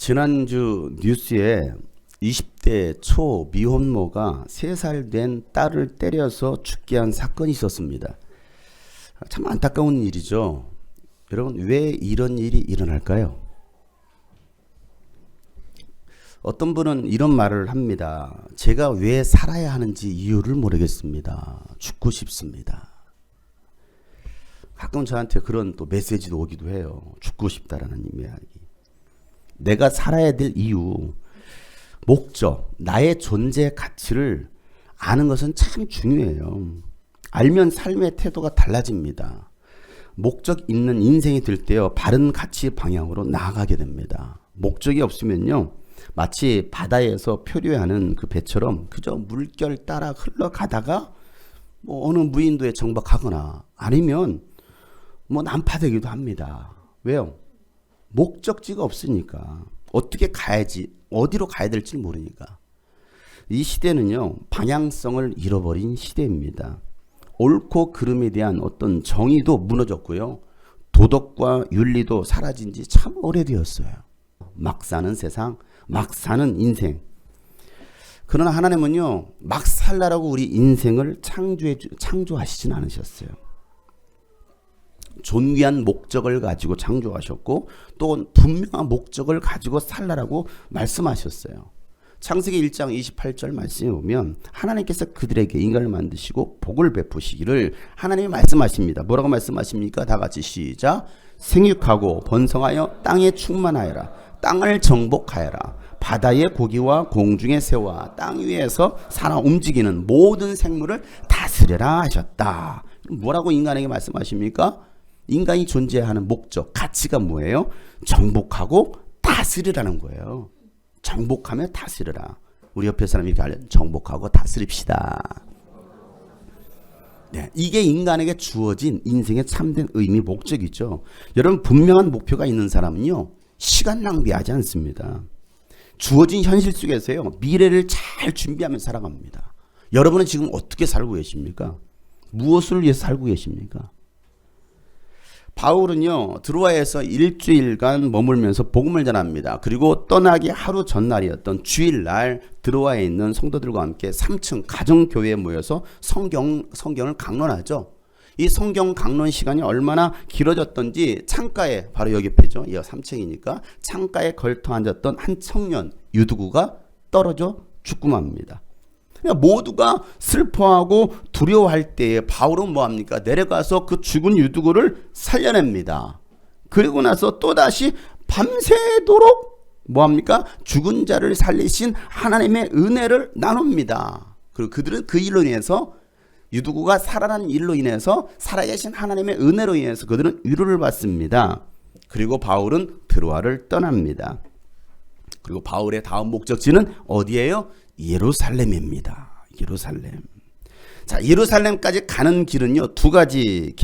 지난주 뉴스에 20대 초 미혼모가 3살 된 딸을 때려서 죽게 한 사건이 있었습니다. 참 안타까운 일이죠. 여러분, 왜 이런 일이 일어날까요? 어떤 분은 이런 말을 합니다. 제가 왜 살아야 하는지 이유를 모르겠습니다. 죽고 싶습니다. 가끔 저한테 그런 또 메시지도 오기도 해요. 죽고 싶다라는 이야기. 내가 살아야 될 이유, 목적, 나의 존재 가치를 아는 것은 참 중요해요. 알면 삶의 태도가 달라집니다. 목적 있는 인생이 될 때요, 바른 가치 방향으로 나아가게 됩니다. 목적이 없으면요, 마치 바다에서 표류하는 그 배처럼 그저 물결 따라 흘러가다가 어느 무인도에 정박하거나 아니면 난파되기도 합니다. 왜요? 목적지가 없으니까. 어떻게 가야지, 어디로 가야 될지 모르니까. 이 시대는요, 방향성을 잃어버린 시대입니다. 옳고 그름에 대한 어떤 정의도 무너졌고요, 도덕과 윤리도 사라진 지 참 오래되었어요. 막 사는 세상, 막 사는 인생. 그러나 하나님은요, 막 살라라고 우리 인생을 창조하시진 않으셨어요. 존귀한 목적을 가지고 창조하셨고 또 분명한 목적을 가지고 살라라고 말씀하셨어요. 창세기 1장 28절 말씀에 보면 하나님께서 그들에게 인간을 만드시고 복을 베푸시기를 하나님이 말씀하십니다. 뭐라고 말씀하십니까? 다 같이 시작. 생육하고 번성하여 땅에 충만하여라. 땅을 정복하여라. 바다의 고기와 공중의 새와 땅 위에서 살아 움직이는 모든 생물을 다스려라 하셨다. 뭐라고 인간에게 말씀하십니까? 인간이 존재하는 목적, 가치가 뭐예요? 정복하고 다스리라는 거예요. 정복하며 다스려라. 우리 옆에 사람이 이렇게 알려, 정복하고 다스립시다. 네, 이게 인간에게 주어진 인생의 참된 의미, 목적이죠. 여러분, 분명한 목표가 있는 사람은요, 시간 낭비하지 않습니다. 주어진 현실 속에서요, 미래를 잘 준비하며 살아갑니다. 여러분은 지금 어떻게 살고 계십니까? 무엇을 위해서 살고 계십니까? 바울은요, 드로아에서 일주일간 머물면서 복음을 전합니다. 그리고 떠나기 하루 전날이었던 주일날 드로아에 있는 성도들과 함께 3층 가정교회에 모여서 성경을 강론하죠. 이 성경 강론 시간이 얼마나 길어졌던지 창가에, 바로 여기 옆에죠, 3층이니까 창가에 걸터 앉았던 한 청년 유두구가 떨어져 죽고 맙니다. 그러니까 모두가 슬퍼하고 두려워할 때에 바울은 뭐합니까? 내려가서 그 죽은 유두구를 살려냅니다. 그리고 나서 또다시 밤새도록 뭐합니까? 죽은 자를 살리신 하나님의 은혜를 나눕니다. 그리고 그들은 그 일로 인해서, 유두구가 살아난 일로 인해서, 살아계신 하나님의 은혜로 인해서 그들은 위로를 받습니다. 그리고 바울은 드로아를 떠납니다. 그리고 바울의 다음 목적지는 어디예요? 예루살렘입니다. 예루살렘. 자, 예루살렘까지 가는 길은요, 두 가지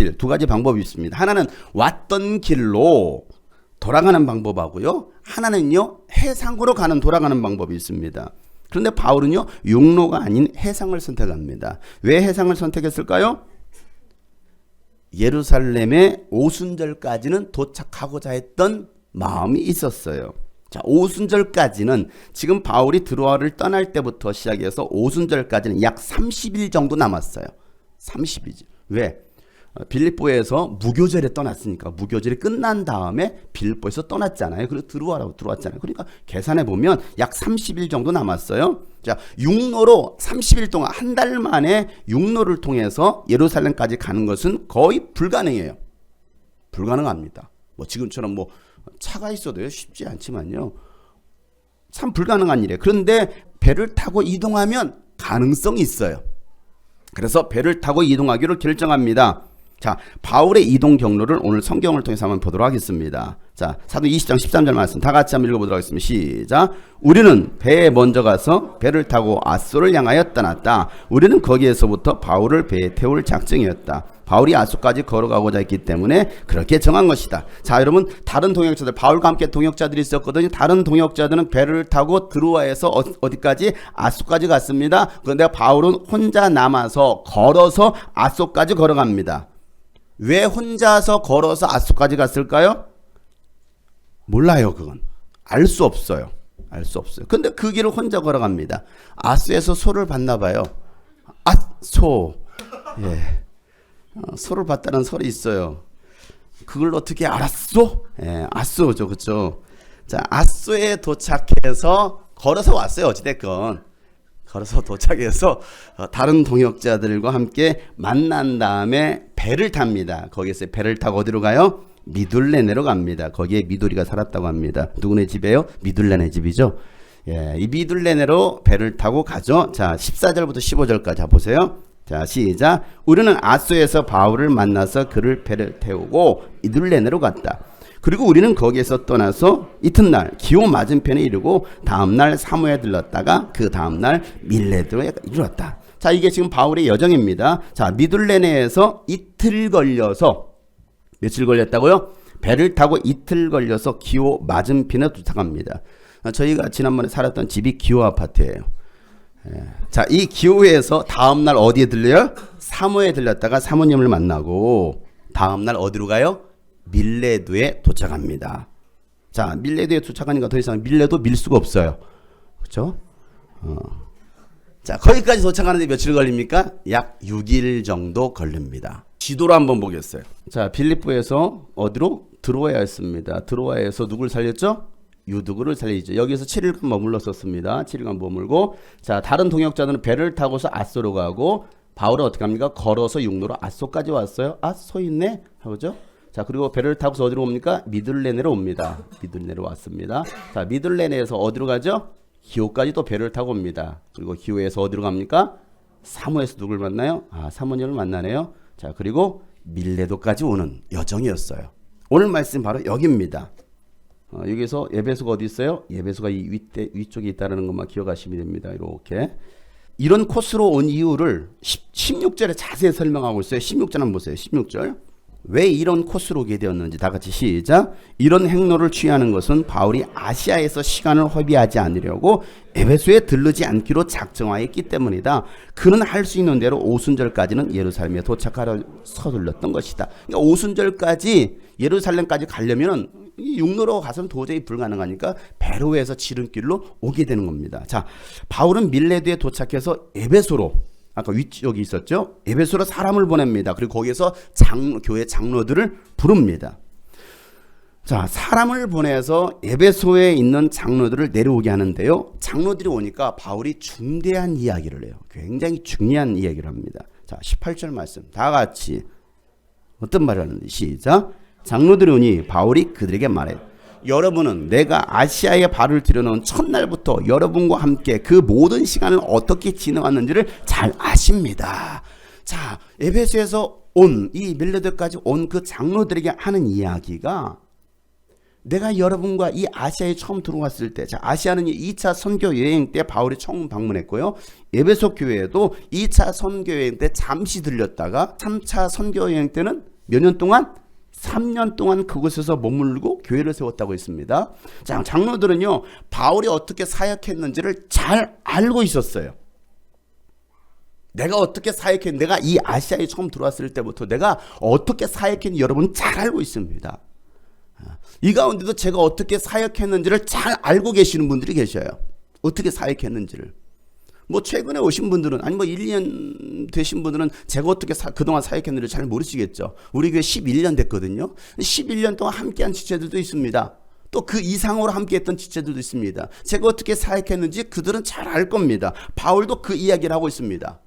방법이 있습니다. 하나는 왔던 길로 돌아가는 방법하고요, 하나는요, 해상으로 돌아가는 방법이 있습니다. 그런데 바울은요, 육로가 아닌 해상을 선택합니다. 왜 해상을 선택했을까요? 예루살렘의 오순절까지는 도착하고자 했던 마음이 있었어요. 자, 오순절까지는, 지금 바울이 드로아를 떠날 때부터 시작해서 오순절까지는 약 30일 정도 남았어요. 30일이지. 왜? 빌립보에서 무교절에 떠났으니까. 무교절이 끝난 다음에 빌립보에서 떠났잖아요. 그리고 드로아라고 들어왔잖아요. 그러니까 계산해 보면 약 30일 정도 남았어요. 자, 육로로 30일 동안, 한 달 만에 육로를 통해서 예루살렘까지 가는 것은 거의 불가능해요. 불가능합니다. 지금처럼 차가 있어도요, 쉽지 않지만요, 참 불가능한 일이에요. 그런데 배를 타고 이동하면 가능성이 있어요. 그래서 배를 타고 이동하기로 결정합니다. 자, 바울의 이동 경로를 오늘 성경을 통해서 한번 보도록 하겠습니다. 자, 사도 20장 13절 말씀 다 같이 한번 읽어보도록 하겠습니다. 시작. 우리는 배에 먼저 가서 배를 타고 아소를 향하여 떠났다. 우리는 거기에서부터 바울을 배에 태울 작정이었다. 바울이 아소까지 걸어가고자 했기 때문에 그렇게 정한 것이다. 자, 여러분, 다른 동역자들, 바울과 함께 동역자들이 있었거든요. 다른 동역자들은 배를 타고 드로아에서 어디까지? 아소까지 갔습니다. 그런데 바울은 혼자 남아서 걸어서 아소까지 걸어갑니다. 왜 혼자서 걸어서 아소까지 갔을까요? 몰라요, 그건. 알 수 없어요. 알 수 없어요. 근데 그 길을 혼자 걸어갑니다. 아소에서 소를 봤나 봐요. 소. 예. 소를 봤다는 설이 있어요. 그걸 어떻게 알았소? 예, 아소죠. 그렇죠? 자, 아소에 도착해서 걸어서 왔어요. 어찌됐건. 걸어서 도착해서 다른 동역자들과 함께 만난 다음에 배를 탑니다. 거기서 배를 타고 어디로 가요? 미둘레네로 갑니다. 거기에 미도리가 살았다고 합니다. 누구네 집이에요? 미둘레네 집이죠. 예, 이 미둘레네로 배를 타고 가죠. 자, 14절부터 15절까지 자 보세요. 자, 시작. 우리는 아소에서 바울을 만나서 그를 배를 태우고 미둘레네로 갔다. 그리고 우리는 거기에서 떠나서 이튿날 기호 맞은편에 이르고 다음날 사모에 들렀다가 그 다음날 밀레도에 이르렀다. 자, 이게 지금 바울의 여정입니다. 자, 미둘레네에서 이틀 걸려서 며칠 걸렸다고요? 배를 타고 이틀 걸려서 기호 맞은편에 도착합니다. 저희가 지난번에 살았던 집이 기호 아파트예요. 자, 이 기호에서 다음날 어디에 들려요? 사모에 들렸다가 사모님을 만나고 다음날 어디로 가요? 밀레도에 도착합니다. 자, 밀레도에 도착하니까 더 이상 밀레도 밀 수가 없어요. 그렇죠? 자, 거기까지 도착하는데 며칠 걸립니까? 약 6일 정도 걸립니다. 지도로 한번 보겠어요. 자, 빌립보에서 어디로? 드로아였습니다. 드로아에서 누굴 살렸죠? 유두구를 살리죠. 여기서 7일간 머물렀었습니다. 7일간 머물고, 자, 다른 동역자들은 배를 타고서 아소로 가고, 바울은 어떻게 합니까? 걸어서 육로로 아소까지 왔어요. 소 있네? 하죠. 자, 그리고 배를 타고서 어디로 옵니까? 미둘레네로 옵니다. 미둘레네로 왔습니다. 자, 미둘레네에서 어디로 가죠? 기호까지 또 배를 타고 옵니다. 그리고 기호에서 어디로 갑니까? 사모에서 누굴 만나요? 사모님을 만나네요. 자, 그리고 밀레도까지 오는 여정이었어요. 오늘 말씀 바로 여기입니다. 여기서 에베소가 어디 있어요? 에베소가 이 위쪽에 있다는 것만 기억하시면 됩니다. 이렇게. 이런 코스로 온 이유를 16절에 자세히 설명하고 있어요. 16절 한번 보세요. 16절. 왜 이런 코스로 오게 되었는지 다 같이 시작. 이런 행로를 취하는 것은 바울이 아시아에서 시간을 허비하지 않으려고 에베소에 들르지 않기로 작정하였기 때문이다. 그는 할 수 있는 대로 오순절까지는 예루살렘에 도착하려 서둘렀던 것이다. 그러니까 오순절까지 예루살렘까지 가려면 육로로 가서는 도저히 불가능하니까 배로 해서 지름길로 오게 되는 겁니다. 자, 바울은 밀레도에 도착해서 에베소로, 아까 위쪽이 있었죠? 에베소로 사람을 보냅니다. 그리고 거기에서 교회 장로들을 부릅니다. 자, 사람을 보내서 에베소에 있는 장로들을 내려오게 하는데요. 장로들이 오니까 바울이 중대한 이야기를 해요. 굉장히 중요한 이야기를 합니다. 자, 18절 말씀 다 같이 어떤 말을 하는지 시작. 장로들이 오니 바울이 그들에게 말해요. 여러분은 내가 아시아에 발을 들여놓은 첫날부터 여러분과 함께 그 모든 시간을 어떻게 지내왔는지를 잘 아십니다. 자, 에베소에서 온 이 밀레도까지 온 그 장로들에게 하는 이야기가 내가 여러분과 이 아시아에 처음 들어왔을 때, 자, 아시아는 2차 선교 여행 때 바울이 처음 방문했고요. 에베소 교회에도 2차 선교 여행 때 잠시 들렸다가 3차 선교 여행 때는 몇 년 동안? 3년 동안 그곳에서 머물고 교회를 세웠다고 했습니다. 자, 장로들은요, 바울이 어떻게 사역했는지를 잘 알고 있었어요. 내가 어떻게 사역했는지, 내가 이 아시아에 처음 들어왔을 때부터 내가 어떻게 사역했는지 여러분 잘 알고 있습니다. 이 가운데도 제가 어떻게 사역했는지를 잘 알고 계시는 분들이 계셔요. 어떻게 사역했는지를. 뭐 최근에 오신 분들은, 아니 뭐 1, 2년 되신 분들은 제가 어떻게 그동안 사역했는지를 잘 모르시겠죠. 우리 교회 11년 됐거든요. 11년 동안 함께한 지체들도 있습니다. 또 그 이상으로 함께했던 지체들도 있습니다. 제가 어떻게 사역했는지 그들은 잘 알 겁니다. 바울도 그 이야기를 하고 있습니다.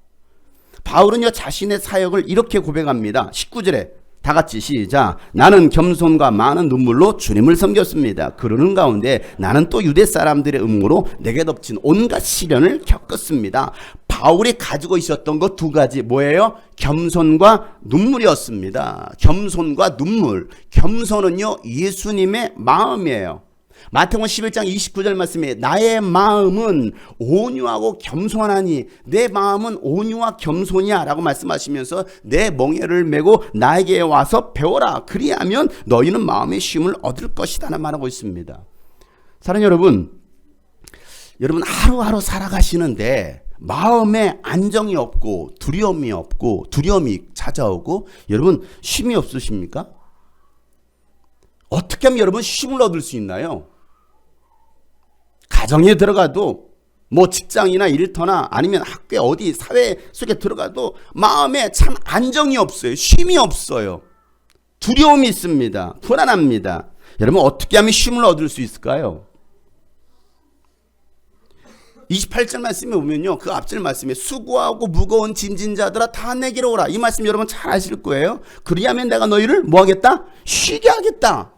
바울은요, 자신의 사역을 이렇게 고백합니다. 19절에 다 같이 시작. 나는 겸손과 많은 눈물로 주님을 섬겼습니다. 그러는 가운데 나는 또 유대 사람들의 음모로 내게 덮친 온갖 시련을 겪었습니다. 바울이 가지고 있었던 것 두 가지 뭐예요? 겸손과 눈물이었습니다. 겸손과 눈물. 겸손은요, 예수님의 마음이에요. 마태복음 11장 29절 말씀에 나의 마음은 온유하고 겸손하니 내 마음은 온유와 겸손이야 라고 말씀하시면서 내 멍에를 메고 나에게 와서 배워라. 그리하면 너희는 마음의 쉼을 얻을 것이다 라고 말하고 있습니다. 사랑하는 여러분 하루하루 살아가시는데 마음에 안정이 없고 두려움이 찾아오고 여러분 쉼이 없으십니까? 어떻게 하면 여러분 쉼을 얻을 수 있나요? 가정에 들어가도 뭐 직장이나 일터나 아니면 학교 어디 사회 속에 들어가도 마음에 참 안정이 없어요. 쉼이 없어요. 두려움이 있습니다. 불안합니다. 여러분 어떻게 하면 쉼을 얻을 수 있을까요? 28절 말씀에 보면요. 그 앞절 말씀에 수고하고 무거운 짐진 자들아 다 내게로 오라. 이 말씀 여러분 잘 아실 거예요. 그리하면 내가 너희를 뭐 하겠다? 쉬게 하겠다.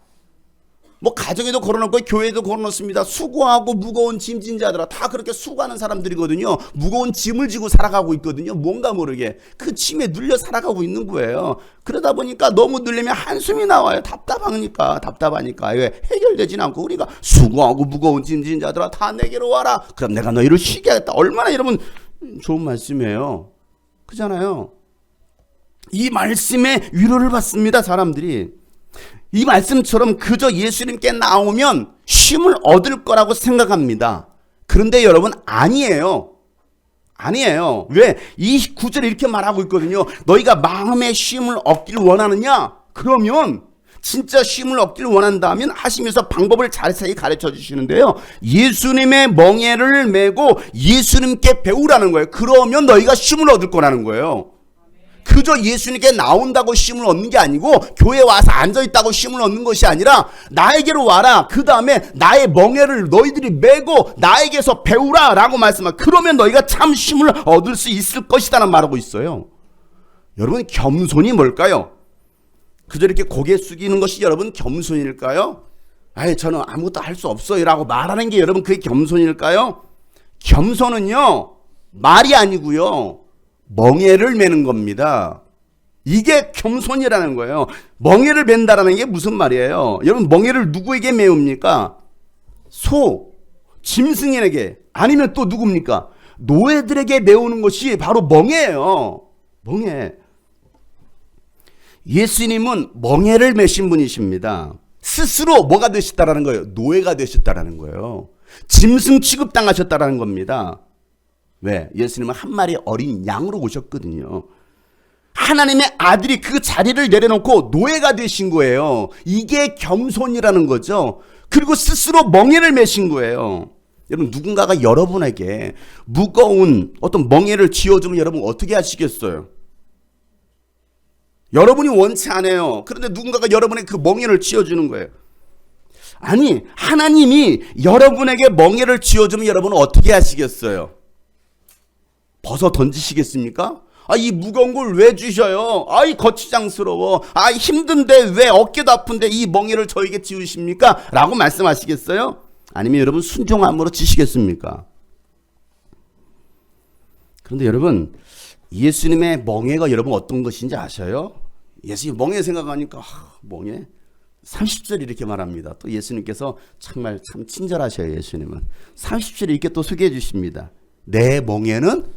뭐 가정에도 걸어놓고 교회에도 걸어놓습니다. 수고하고 무거운 짐진 자들아 다 그렇게 수고하는 사람들이거든요. 무거운 짐을 지고 살아가고 있거든요. 뭔가 모르게 그 짐에 눌려 살아가고 있는 거예요. 그러다 보니까 너무 눌리면 한숨이 나와요. 답답하니까 왜 해결되진 않고 우리가 수고하고 무거운 짐진 자들아 다 내게로 와라. 그럼 내가 너희를 쉬게 하겠다. 얼마나 여러분 좋은 말씀이에요. 그잖아요. 이 말씀에 위로를 받습니다. 사람들이. 이 말씀처럼 그저 예수님께 나오면 쉼을 얻을 거라고 생각합니다. 그런데 여러분 아니에요. 왜? 이 구절에 이렇게 말하고 있거든요. 너희가 마음의 쉼을 얻길 원하느냐? 그러면 진짜 쉼을 얻길 원한다면 하시면서 방법을 자세히 가르쳐 주시는데요. 예수님의 멍에를 메고 예수님께 배우라는 거예요. 그러면 너희가 쉼을 얻을 거라는 거예요. 그저 예수님께 나온다고 쉼을 얻는 게 아니고 교회에 와서 앉아있다고 쉼을 얻는 것이 아니라 나에게로 와라. 그 다음에 나의 멍에를 너희들이 메고 나에게서 배우라 라고 말씀하고 그러면 너희가 참 쉼을 얻을 수 있을 것이다 라는 말하고 있어요. 여러분 겸손이 뭘까요? 그저 이렇게 고개 숙이는 것이 여러분 겸손일까요? 아니 저는 아무것도 할 수 없어요 라고 말하는 게 여러분 그게 겸손일까요? 겸손은요 말이 아니고요 멍에를 메는 겁니다. 이게 겸손이라는 거예요. 멍에를 맨다라는 게 무슨 말이에요? 여러분 멍에를 누구에게 메웁니까? 짐승에게 아니면 또 누굽니까? 노예들에게 메우는 것이 바로 멍에예요. 멍에. 예수님은 멍에를 메신 분이십니다. 스스로 뭐가 되셨다라는 거예요? 노예가 되셨다라는 거예요. 짐승 취급당하셨다라는 겁니다. 왜? 예수님은 한 마리 어린 양으로 오셨거든요. 하나님의 아들이 그 자리를 내려놓고 노예가 되신 거예요. 이게 겸손이라는 거죠. 그리고 스스로 멍에를 메신 거예요. 여러분 누군가가 여러분에게 무거운 어떤 멍에를 쥐어주면 여러분 어떻게 하시겠어요? 여러분이 원치 않아요. 그런데 누군가가 여러분에게 그 멍에를 쥐어주는 거예요. 아니 하나님이 여러분에게 멍에를 쥐어주면 여러분은 어떻게 하시겠어요? 벗어 던지시겠습니까? 이 무거운 걸 왜 주셔요? 이 거추장스러워. 힘든데 왜 어깨도 아픈데 이 멍에를 저에게 지우십니까? 라고 말씀하시겠어요? 아니면 여러분 순종함으로 지시겠습니까? 그런데 여러분 예수님의 멍에가 여러분 어떤 것인지 아셔요? 예수님 멍에 생각하니까 멍에 30절 이렇게 말합니다. 또 예수님께서 정말 참 친절하셔요. 예수님은 30절 이렇게 또 소개해 주십니다. 내 멍에는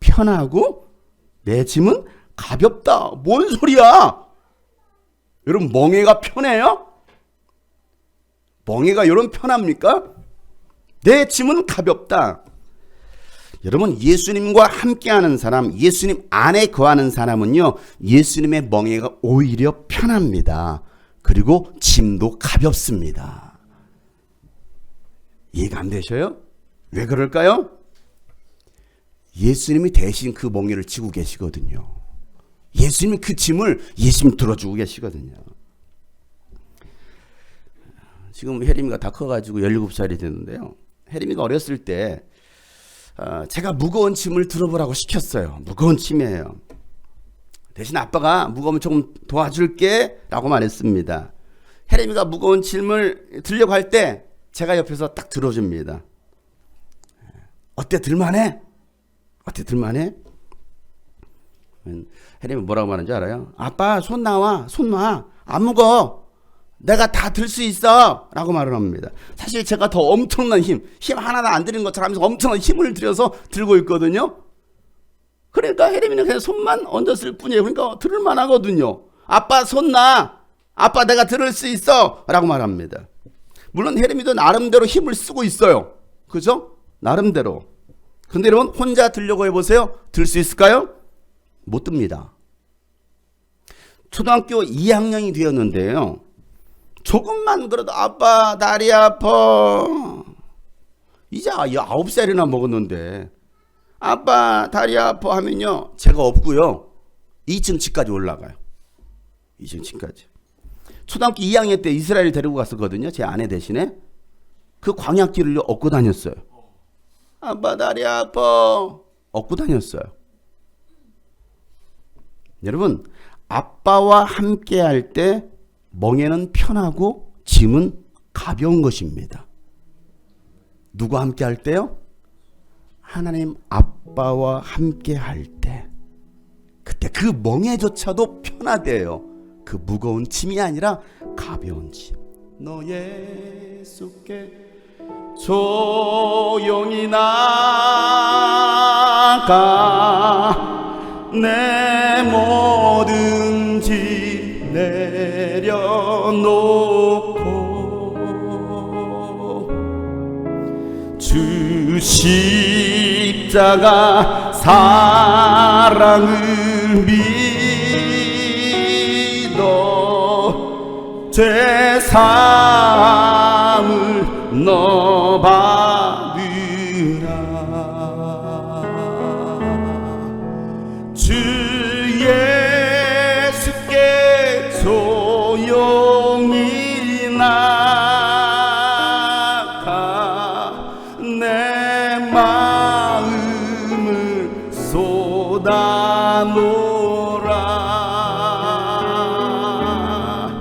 편하고 내 짐은 가볍다. 뭔 소리야? 여러분 멍에가 편해요? 멍에가 여러분 편합니까? 내 짐은 가볍다. 여러분 예수님과 함께하는 사람, 예수님 안에 거하는 사람은요 예수님의 멍에가 오히려 편합니다. 그리고 짐도 가볍습니다. 이해가 안 되셔요? 왜 그럴까요? 예수님이 대신 그 멍에를 지고 계시거든요. 예수님이 그 짐을 예수님이 들어주고 계시거든요. 지금 혜림이가 다 커가지고 17살이 됐는데요. 혜림이가 어렸을 때 제가 무거운 짐을 들어보라고 시켰어요. 무거운 짐이에요. 대신 아빠가 무거우면 조금 도와줄게 라고 말했습니다. 혜림이가 무거운 짐을 들려고 할 때 제가 옆에서 딱 들어줍니다. 어때 들만해? 어때 들만해? 혜림이 뭐라고 말하는지 알아요? 아빠 손 놔. 안 무거워. 내가 다 들 수 있어 라고 말을 합니다. 사실 제가 더 엄청난 힘 하나도 안 들인 것처럼 하면서 엄청난 힘을 들여서 들고 있거든요. 그러니까 혜림이는 그냥 손만 얹었을 뿐이에요. 그러니까 들을 만하거든요. 아빠 손 놔. 아빠 내가 들을 수 있어 라고 말합니다. 물론 혜림이도 나름대로 힘을 쓰고 있어요. 그죠? 나름대로. 근데 여러분 혼자 들려고 해보세요. 들 수 있을까요? 못 듭니다. 초등학교 2학년이 되었는데요. 조금만 그래도 아빠 다리 아파. 이제 9살이나 먹었는데 아빠 다리 아파 하면요 제가 없고요 2층 집까지 올라가요. 2층 집까지. 초등학교 2학년 때 이스라엘 데리고 갔었거든요. 제 아내 대신에. 그 광야길을 업고 다녔어요. 아빠 다리 아파 업고 다녔어요. 여러분 아빠와 함께 할 때 멍에는 편하고 짐은 가벼운 것입니다. 누구와 함께 할 때요? 하나님 아빠와 함께 할 때 그때 그 멍에조차도 편하대요. 그 무거운 짐이 아니라 가벼운 짐. 너 예수께 조용히 나가 내 모든 짐 내려놓고 주 십자가 사랑을 믿어 죄사함을 너 받으라. 주 예수께 조용히 나가 내 마음을 쏟아놓으라.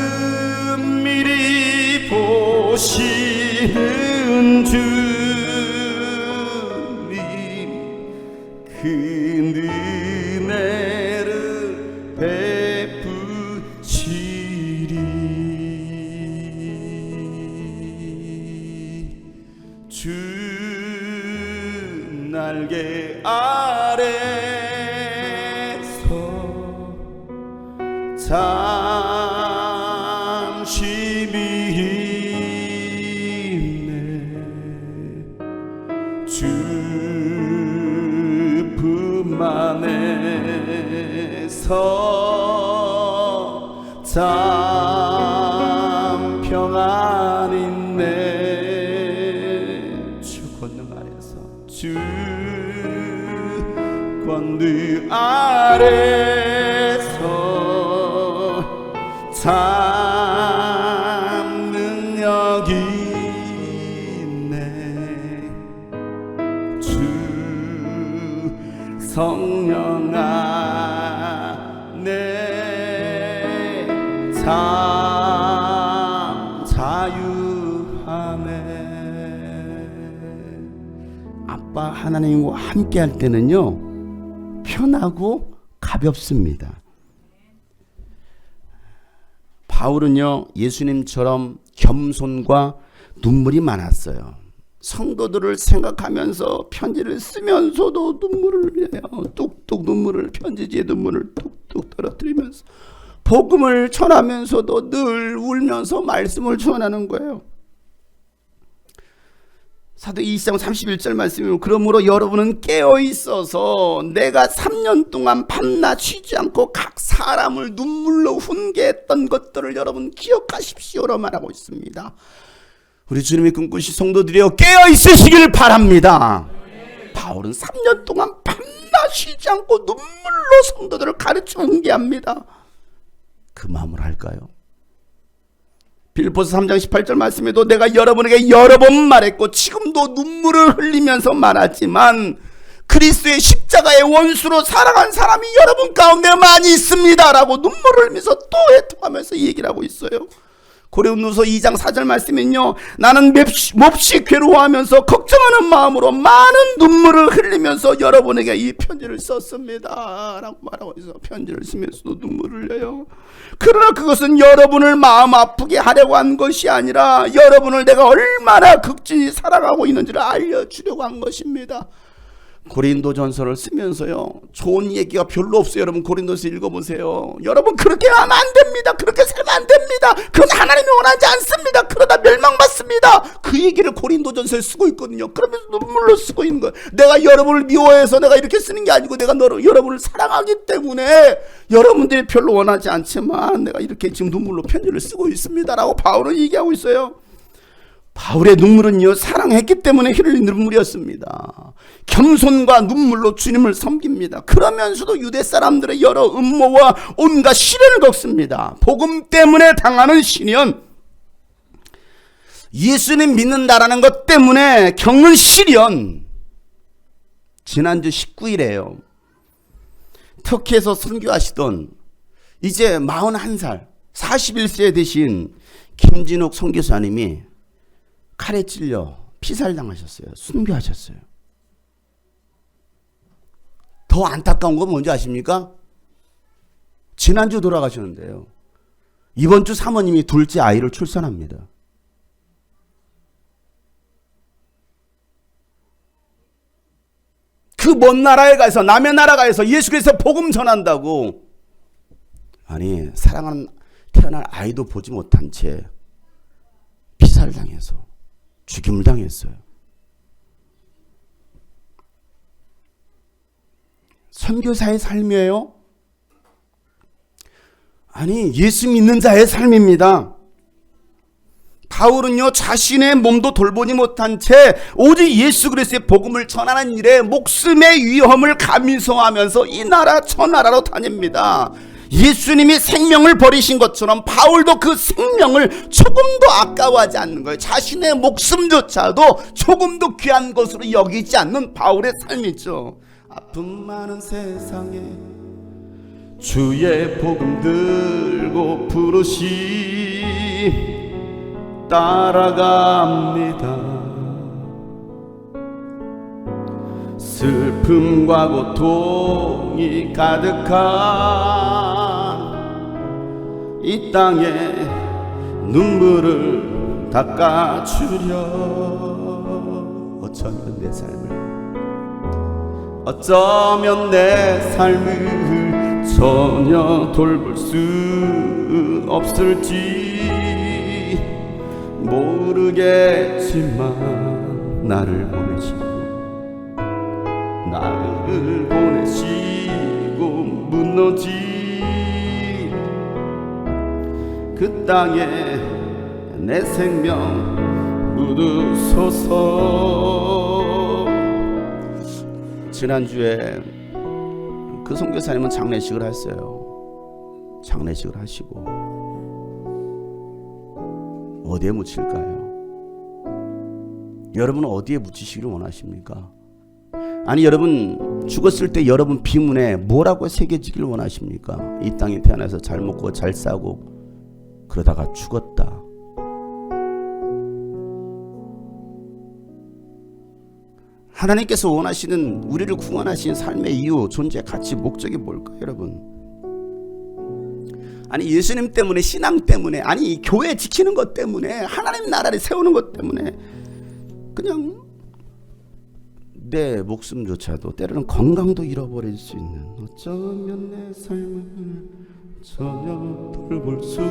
늘은 미리 보시는 주님 그 은혜를 베푸시리. 주 날개 아래서 잠시 비네 주 품 안에서 참 평안 있네. 주 권능 아래서 주 권능 아래서 참 능력이 있네. 주 성령 안에 참 자유하네. 아빠 하나님과 함께 할 때는요 편하고 가볍습니다. 바울은요 예수님처럼 겸손과 눈물이 많았어요. 성도들을 생각하면서 편지를 쓰면서도 눈물을 흘려요. 뚝뚝 눈물을, 편지지에 눈물을 뚝뚝 떨어뜨리면서 복음을 전하면서도 늘 울면서 말씀을 전하는 거예요. 사도행전 20장 31절 말씀이면 그러므로 여러분은 깨어있어서 내가 3년 동안 밤낮 쉬지 않고 각 사람을 눈물로 훈계했던 것들을 여러분 기억하십시오로 말하고 있습니다. 우리 주님이 꿈꾸신 성도들이여 깨어있으시길 바랍니다. 바울은 3년 동안 밤낮 쉬지 않고 눈물로 성도들을 가르쳐 훈계합니다. 그 마음을 할까요? 빌립보서 3장 18절 말씀에도 내가 여러분에게 여러 번 말했고 지금도 눈물을 흘리면서 말하지만 그리스도의 십자가의 원수로 살아간 사람이 여러분 가운데 많이 있습니다 라고 눈물을 흘리면서 또 애통하면서 얘기를 하고 있어요. 고린도후서 2장 4절 말씀은요 나는 몹시 괴로워하면서 걱정하는 마음으로 많은 눈물을 흘리면서 여러분에게 이 편지를 썼습니다 라고 말하고 있어요. 편지를 쓰면서도 눈물을 흘려요. 그러나 그것은 여러분을 마음 아프게 하려고 한 것이 아니라 여러분을 내가 얼마나 극진히 사랑하고 있는지를 알려주려고 한 것입니다. 고린도전서를 쓰면서요 좋은 얘기가 별로 없어요. 여러분 고린도서 읽어보세요. 여러분 그렇게 하면 안 됩니다. 그렇게 살면 안 됩니다. 그건 하나님이 원하지 않습니다. 그러다 멸망받습니다. 그 얘기를 고린도전서에 쓰고 있거든요. 그러면서 눈물로 쓰고 있는 거예요. 내가 여러분을 미워해서 내가 이렇게 쓰는 게 아니고 내가 여러분을 사랑하기 때문에 여러분들이 별로 원하지 않지만 내가 이렇게 지금 눈물로 편지를 쓰고 있습니다 라고 바울은 얘기하고 있어요. 바울의 눈물은요, 사랑했기 때문에 흘린 눈물이었습니다. 겸손과 눈물로 주님을 섬깁니다. 그러면서도 유대 사람들의 여러 음모와 온갖 시련을 겪습니다. 복음 때문에 당하는 시련, 예수님 믿는다라는 것 때문에 겪는 시련. 지난주 19일에요. 터키에서 선교하시던 이제 41살, 41세 되신 김진욱 선교사님이 칼에 찔려 피살당하셨어요. 순교하셨어요. 더 안타까운 건 뭔지 아십니까? 지난주 돌아가셨는데요. 이번 주 사모님이 둘째 아이를 출산합니다. 그 먼 나라에 가서, 남의 나라 가서 예수 그리스도 복음 전한다고, 아니 사랑하는 태어난 아이도 보지 못한 채 피살을 당해서 죽임을 당했어요. 선교사의 삶이에요? 아니 예수 믿는 자의 삶입니다. 바울은요, 자신의 몸도 돌보지 못한 채 오직 예수 그리스도의 복음을 전하는 일에 목숨의 위험을 감수하면서 이 나라 저 나라로 다닙니다. 예수님이 생명을 버리신 것처럼 바울도 그 생명을 조금도 아까워하지 않는 거예요. 자신의 목숨조차도 조금도 귀한 것으로 여기지 않는 바울의 삶이죠. 아픔 많은 세상에 주의 복음 들고 부르시 따라갑니다. 슬픔과 고통이 가득한 이 땅에 눈물을 닦아주려. 어쩌면 내 삶을 전혀 돌볼 수 없을지 모르겠지만 나를 보내시고 무너진 그 땅에 내 생명 묻으소서. 지난주에 그 선교사님은 장례식을 했어요. 장례식을 하시고 어디에 묻힐까요? 여러분은 어디에 묻히시기를 원하십니까? 아니 여러분 죽었을 때 여러분 비문에 뭐라고 새겨지기를 원하십니까? 이 땅에 태어나서 잘 먹고 잘 싸고 그러다가 죽었다. 하나님께서 원하시는, 우리를 구원하신 삶의 이유, 존재, 가치, 목적이 뭘까요, 여러분? 아니 예수님 때문에, 신앙 때문에, 아니 교회 지키는 것 때문에, 하나님 나라를 세우는 것 때문에 그냥 내 목숨조차도, 때로는 건강도 잃어버릴 수 있는, 어쩌면 내 삶을 전혀 돌볼 수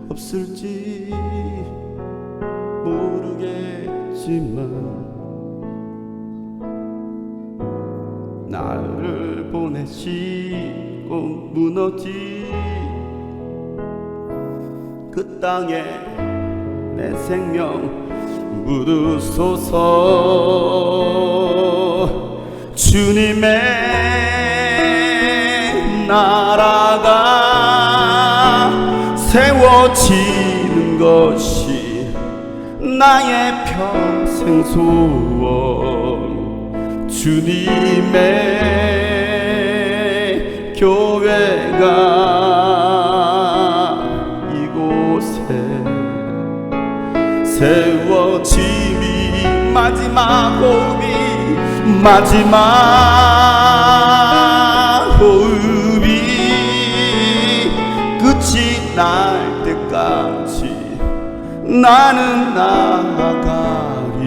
없을지 모르겠지만 나를 보내시고 무너진 그 땅에 내 생명 묻으소서. 주님의 나라가 세워지는 것이 나의 평생 소원. 주님의 교회가 이곳에 세워짐이 마지막 호흡이, 마지막 호흡이 끝이 날 때까지 나는 나아가리.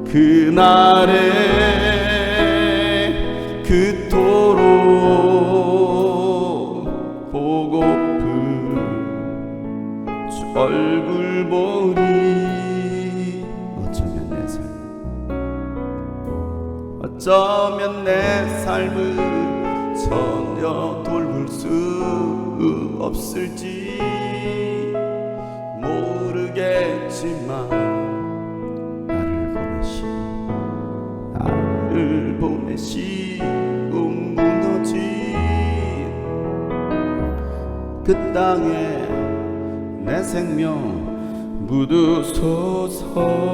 그날에 그토록 보고픈 주 얼굴 보니 어쩌면 내 삶을 전혀 돌볼 수 없을지 모르겠 보내지마 나를 보내시고 무너진 그 땅에 내 생명 묻으소서.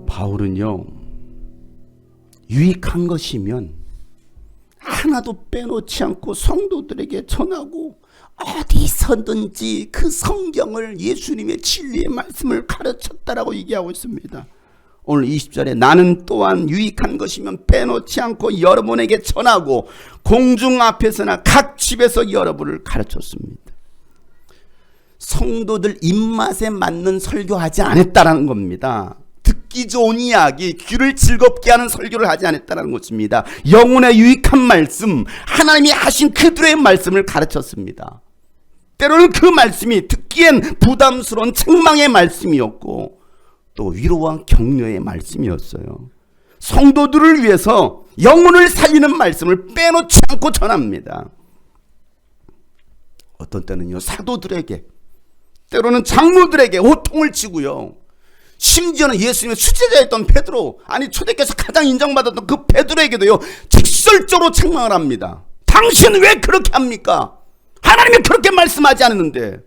바울은요, 유익한 것이면 하나도 빼놓지 않고 성도들에게 전하고 어디서든지 그 성경을, 예수님의 진리의 말씀을 가르쳤다라고 얘기하고 있습니다. 오늘 20절에 나는 또한 유익한 것이면 빼놓지 않고 여러분에게 전하고 공중 앞에서나 각 집에서 여러분을 가르쳤습니다. 성도들 입맛에 맞는 설교하지 않았다라는 겁니다. 듣기 좋은 이야기, 귀를 즐겁게 하는 설교를 하지 않았다는 것입니다. 영혼에 유익한 말씀, 하나님이 하신 그들의 말씀을 가르쳤습니다. 때로는 그 말씀이 듣기엔 부담스러운 책망의 말씀이었고 또 위로와 격려의 말씀이었어요. 성도들을 위해서 영혼을 살리는 말씀을 빼놓지 않고 전합니다. 어떤 때는요, 사도들에게, 때로는 장로들에게 호통을 치고요, 심지어는 예수님의 수제자였던 베드로, 아니 초대교회에서 가장 인정받았던 그 베드로에게도요 직설적으로 책망을 합니다. 당신은 왜 그렇게 합니까? 하나님이 그렇게 말씀하지 않았는데.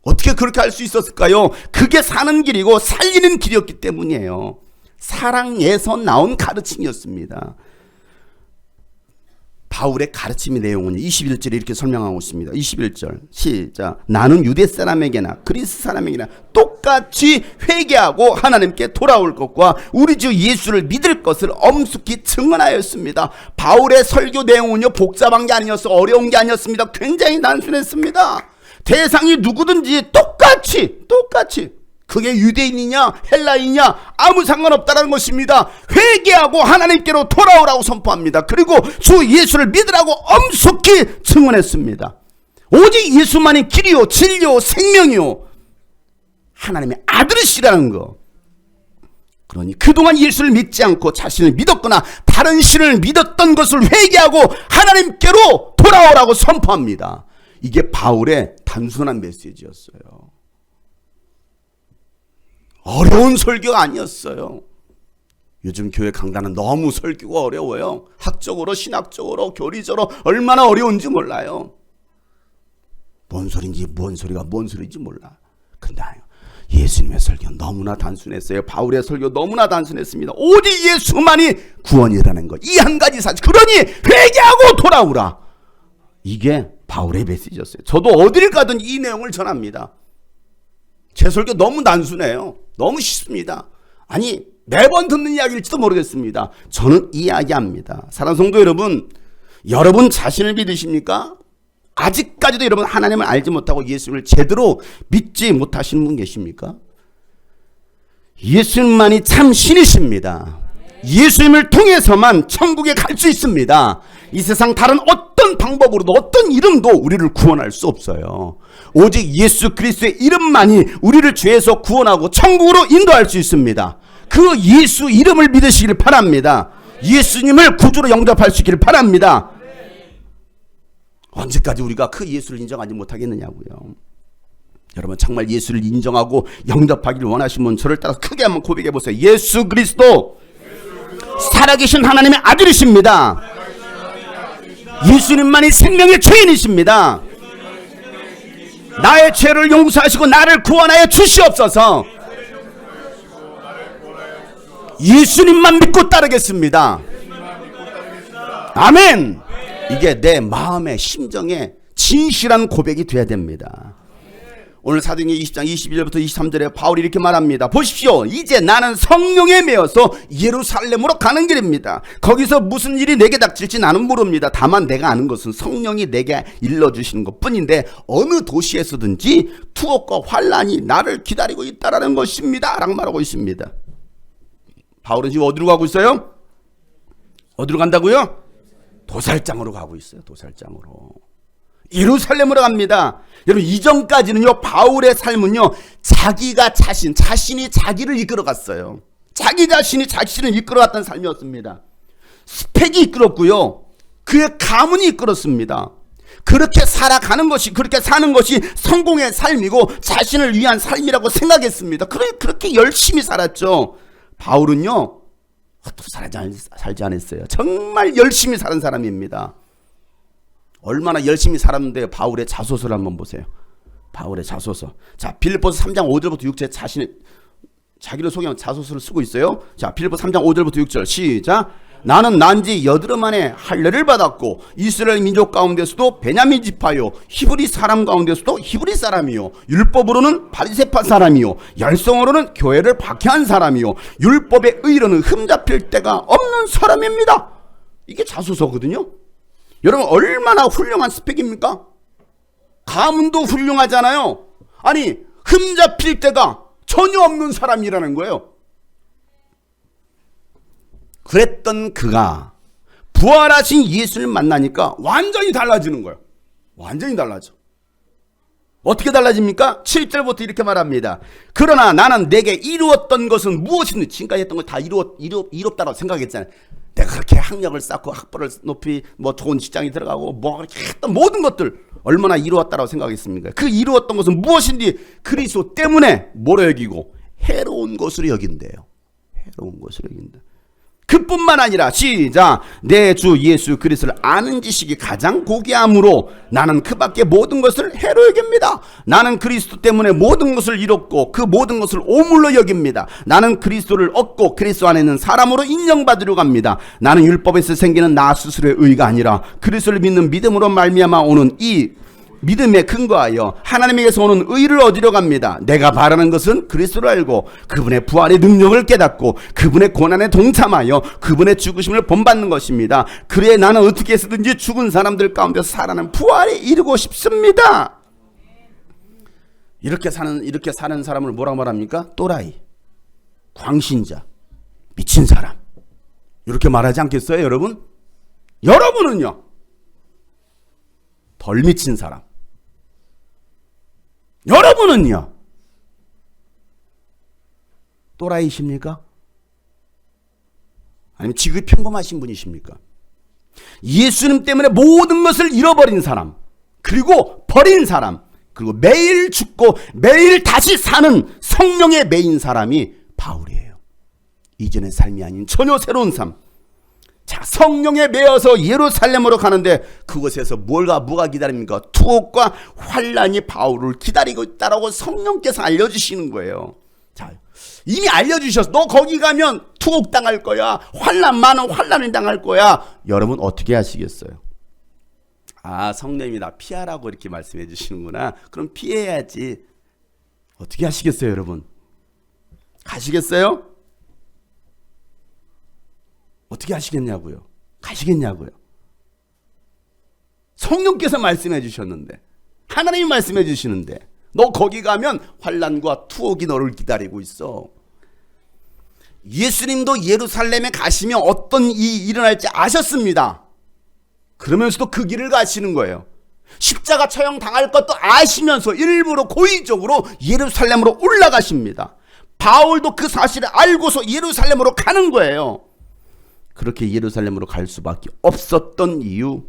어떻게 그렇게 할 수 있었을까요? 그게 사는 길이고 살리는 길이었기 때문이에요. 사랑에서 나온 가르침이었습니다. 바울의 가르침의 내용은 21절에 이렇게 설명하고 있습니다. 21절 시작. 나는 유대 사람에게나 그리스 사람에게나 똑같이 회개하고 하나님께 돌아올 것과 우리 주 예수를 믿을 것을 엄숙히 증언하였습니다. 바울의 설교 내용은요, 복잡한 게 아니었어, 어려운 게 아니었습니다. 굉장히 단순했습니다. 대상이 누구든지 똑같이 그게 유대인이냐 헬라인이냐 아무 상관없다는 것입니다. 회개하고 하나님께로 돌아오라고 선포합니다. 그리고 주 예수를 믿으라고 엄숙히 증언했습니다. 오직 예수만이 길이요 진리요 생명이요 하나님의 아들이시라는 거. 그러니 그동안 예수를 믿지 않고 자신을 믿었거나 다른 신을 믿었던 것을 회개하고 하나님께로 돌아오라고 선포합니다. 이게 바울의 단순한 메시지였어요. 어려운 설교가 아니었어요. 요즘 교회 강단은 너무 설교가 어려워요. 학적으로, 신학적으로, 교리적으로 얼마나 어려운지 몰라요. 뭔 소리인지, 뭔 소리인지 몰라. 근데 예수님의 설교는 너무나 단순했어요. 바울의 설교 너무나 단순했습니다. 오직 예수만이 구원이라는 것. 이 한 가지 사실. 그러니 회개하고 돌아오라. 이게 바울의 메시지였어요. 저도 어딜 가든 이 내용을 전합니다. 제 설교 너무 단순해요. 너무 쉽습니다. 아니 매번 듣는 이야기일지도 모르겠습니다. 저는 이야기합니다. 사랑하는 성도 여러분, 여러분 자신을 믿으십니까? 아직까지도 여러분 하나님을 알지 못하고 예수님을 제대로 믿지 못하시는 분 계십니까? 예수님만이 참 신이십니다. 예수님을 통해서만 천국에 갈 수 있습니다. 이 세상 다른 어떤 방법으로도 어떤 이름도 우리를 구원할 수 없어요. 오직 예수 그리스도의 이름만이 우리를 죄에서 구원하고 천국으로 인도할 수 있습니다. 그 예수 이름을 믿으시길 바랍니다. 예수님을 구주로 영접할 수 있기를 바랍니다. 언제까지 우리가 그 예수를 인정하지 못하겠느냐고요. 여러분 정말 예수를 인정하고 영접하기를 원하시면 저를 따라 크게 한번 고백해 보세요. 예수 그리스도 살아계신 하나님의 아들이십니다. 예수님만이 생명의 주인이십니다. 나의 죄를 용서하시고 나를 구원하여 주시옵소서. 예수님만 믿고 따르겠습니다. 아멘. 이게 내 마음의 심정에 진실한 고백이 돼야 됩니다. 오늘 사도행전 20장 22절부터 23절에 바울이 이렇게 말합니다. 보십시오. 이제 나는 성령에 매여서 예루살렘으로 가는 길입니다. 거기서 무슨 일이 내게 닥칠지 나는 모릅니다. 다만 내가 아는 것은 성령이 내게 일러주시는 것뿐인데 어느 도시에서든지 투옥과 환란이 나를 기다리고 있다라는 것입니다. 라고 말하고 있습니다. 바울은 지금 어디로 가고 있어요? 어디로 간다고요? 도살장으로 가고 있어요. 도살장으로. 예루살렘으로 갑니다. 여러분 이전까지는요 바울의 삶은요 자기가 자신이 자기를 이끌어갔어요. 자기 자신이 자신을 이끌어갔던 삶이었습니다. 스펙이 이끌었고요 그의 가문이 이끌었습니다. 그렇게 살아가는 것이, 그렇게 사는 것이 성공의 삶이고 자신을 위한 삶이라고 생각했습니다. 그렇게 열심히 살았죠. 바울은요, 어떻게 살지 않았어요. 정말 열심히 사는 사람입니다. 얼마나 열심히 살았는데 바울의 자소서를 한번 보세요. 바울의 자소서. 자, 빌립보서 3장 5절부터 6절 자기를 소개한 자소서를 쓰고 있어요. 자, 빌립보서 3장 5절부터 6절 시작. 나는 난지 여드름 만에 할례를 받았고 이스라엘 민족 가운데서도 베냐민 지파요 히브리 사람 가운데서도 히브리 사람이요 율법으로는 바리새파 사람이요 열성으로는 교회를 박해한 사람이요 율법의 의로는 흠잡힐 데가 없는 사람입니다. 이게 자소서거든요. 여러분 얼마나 훌륭한 스펙입니까? 가문도 훌륭하잖아요. 아니 흠잡힐 데가 전혀 없는 사람이라는 거예요. 그랬던 그가 부활하신 예수를 만나니까 완전히 달라지는 거예요. 완전히 달라져. 어떻게 달라집니까? 7절부터 이렇게 말합니다. 그러나 나는 내게 이루었던 것은 무엇이든 지금까지 했던 걸 다 이롭다고 생각했잖아요. 내가 그렇게 학력을 쌓고 학벌을 높이 좋은 직장에 들어가고 그렇게 했던 모든 것들 얼마나 이루었다고 생각했습니까? 그 이루었던 것은 무엇인지 그리스도 때문에 뭐로 여기고 해로운 것으로 여긴대요. 해로운 것으로 여긴다. 그뿐만 아니라 시작. 내 주 예수 그리스도를 아는 지식이 가장 고귀함으로 나는 그 밖에 모든 것을 해로 여깁니다. 나는 그리스도 때문에 모든 것을 이뤘고 그 모든 것을 오물로 여깁니다. 나는 그리스도를 얻고 그리스도 안에 있는 사람으로 인정받으려고 합니다. 나는 율법에서 생기는 나 스스로의 의가 아니라 그리스도를 믿는 믿음으로 말미암아 오는 이 믿음에 근거하여 하나님에게서 오는 의를 얻으려고 합니다. 내가 바라는 것은 그리스도를 알고 그분의 부활의 능력을 깨닫고 그분의 고난에 동참하여 그분의 죽으심을 본받는 것입니다. 그래 나는 어떻게 해서든지 죽은 사람들 가운데서 살아나는 부활에 이르고 싶습니다. 이렇게 사는 사람을 뭐라고 말합니까? 또라이, 광신자, 미친 사람, 이렇게 말하지 않겠어요, 여러분? 여러분은요 덜 미친 사람. 여러분은요 또라이십니까? 아니면 지극히 평범하신 분이십니까? 예수님 때문에 모든 것을 잃어버린 사람, 그리고 버린 사람, 그리고 매일 죽고 매일 다시 사는 성령에 매인 사람이 바울이에요. 이전의 삶이 아닌 전혀 새로운 삶. 자, 성령에 매여서 예루살렘으로 가는데 그곳에서 뭐가 기다립니까? 투옥과 환란이 바울을 기다리고 있다라고 성령께서 알려주시는 거예요. 자, 이미 알려주셔서 너 거기 가면 투옥 당할 거야. 많은 환란을 당할 거야. 여러분 어떻게 하시겠어요? 아, 성령님이 나 피하라고 이렇게 말씀해 주시는구나. 그럼 피해야지. 어떻게 하시겠어요, 여러분? 가시겠어요? 어떻게 하시겠냐고요? 가시겠냐고요? 성령께서 말씀해 주셨는데, 하나님이 말씀해 주시는데 너 거기 가면 환난과 투옥이 너를 기다리고 있어. 예수님도 예루살렘에 가시면 어떤 일이 일어날지 아셨습니다. 그러면서도 그 길을 가시는 거예요. 십자가 처형 당할 것도 아시면서 일부러 고의적으로 예루살렘으로 올라가십니다. 바울도 그 사실을 알고서 예루살렘으로 가는 거예요. 그렇게 예루살렘으로 갈 수밖에 없었던 이유,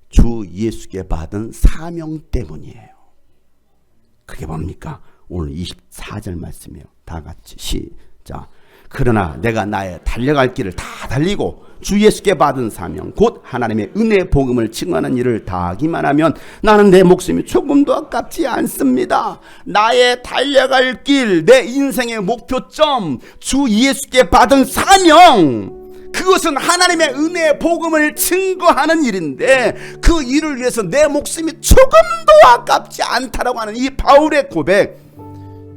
주 예수께 받은 사명 때문이에요. 그게 뭡니까? 오늘 24절 말씀이에요. 다 같이 시작. 그러나 내가 나의 달려갈 길을 다 달리고 주 예수께 받은 사명 곧 하나님의 은혜의 복음을 증언하는 일을 다하기만 하면 나는 내 목숨이 조금도 아깝지 않습니다. 나의 달려갈 길, 내 인생의 목표점, 주 예수께 받은 사명, 그것은 하나님의 은혜의 복음을 증거하는 일인데 그 일을 위해서 내 목숨이 조금도 아깝지 않다라고 하는 이 바울의 고백,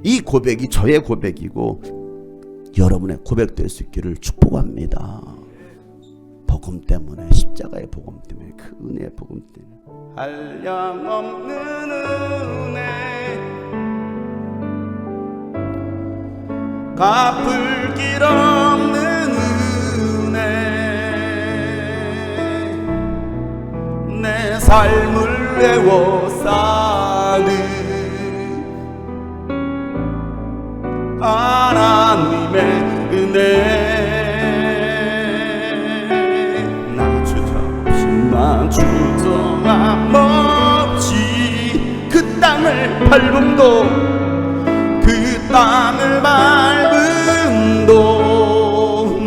이 고백이 저의 고백이고 여러분의 고백될 수 있기를 축복합니다. 복음 때문에, 십자가의 복음 때문에, 그 은혜의 복음 때문에. 한량없는 은혜, 갚을 길 없는 은혜, 내 삶을 내워 사는 하나님의 은혜, 나 주저없이 나 주저함 밟음도 그 땅을 밟음도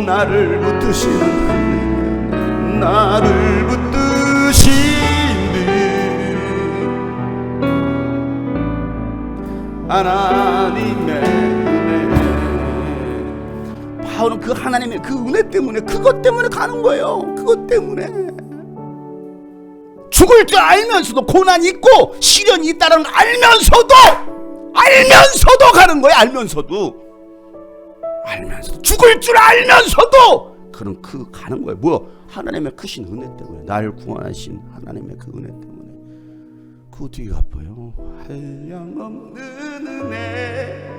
나를 붙드시는 하나님, 나를 붙드시는 하나님의 은혜. 바울은 그 하나님의 그 은혜 때문에, 그것 때문에 가는 거예요. 그것 때문에 죽을 줄 알면서도, 고난이 있고 시련이 있다는 걸 알면서도 가는 거예요. 알면서도 죽을 줄 알면서도 그런 가는 거예요. 뭐야? 하나님의 크신 은혜 때문에, 나를 구원하신 하나님의 그 은혜 때문에. 그 어떻게 갚아요? 한량없는 은혜,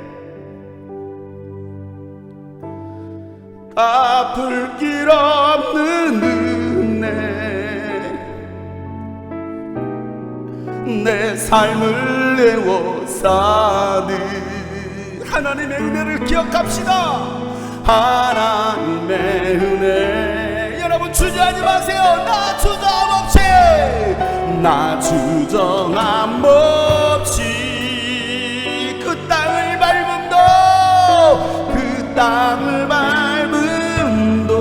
갚을 길 없는 은혜, 내 삶을 내워 사는 하나님의 은혜를 기억합시다. 하나님의 은혜. 여러분 주저하지 마세요. 나 주저함 없이, 나 주저함 없이 그 땅을 밟음도, 그 땅을 밟음도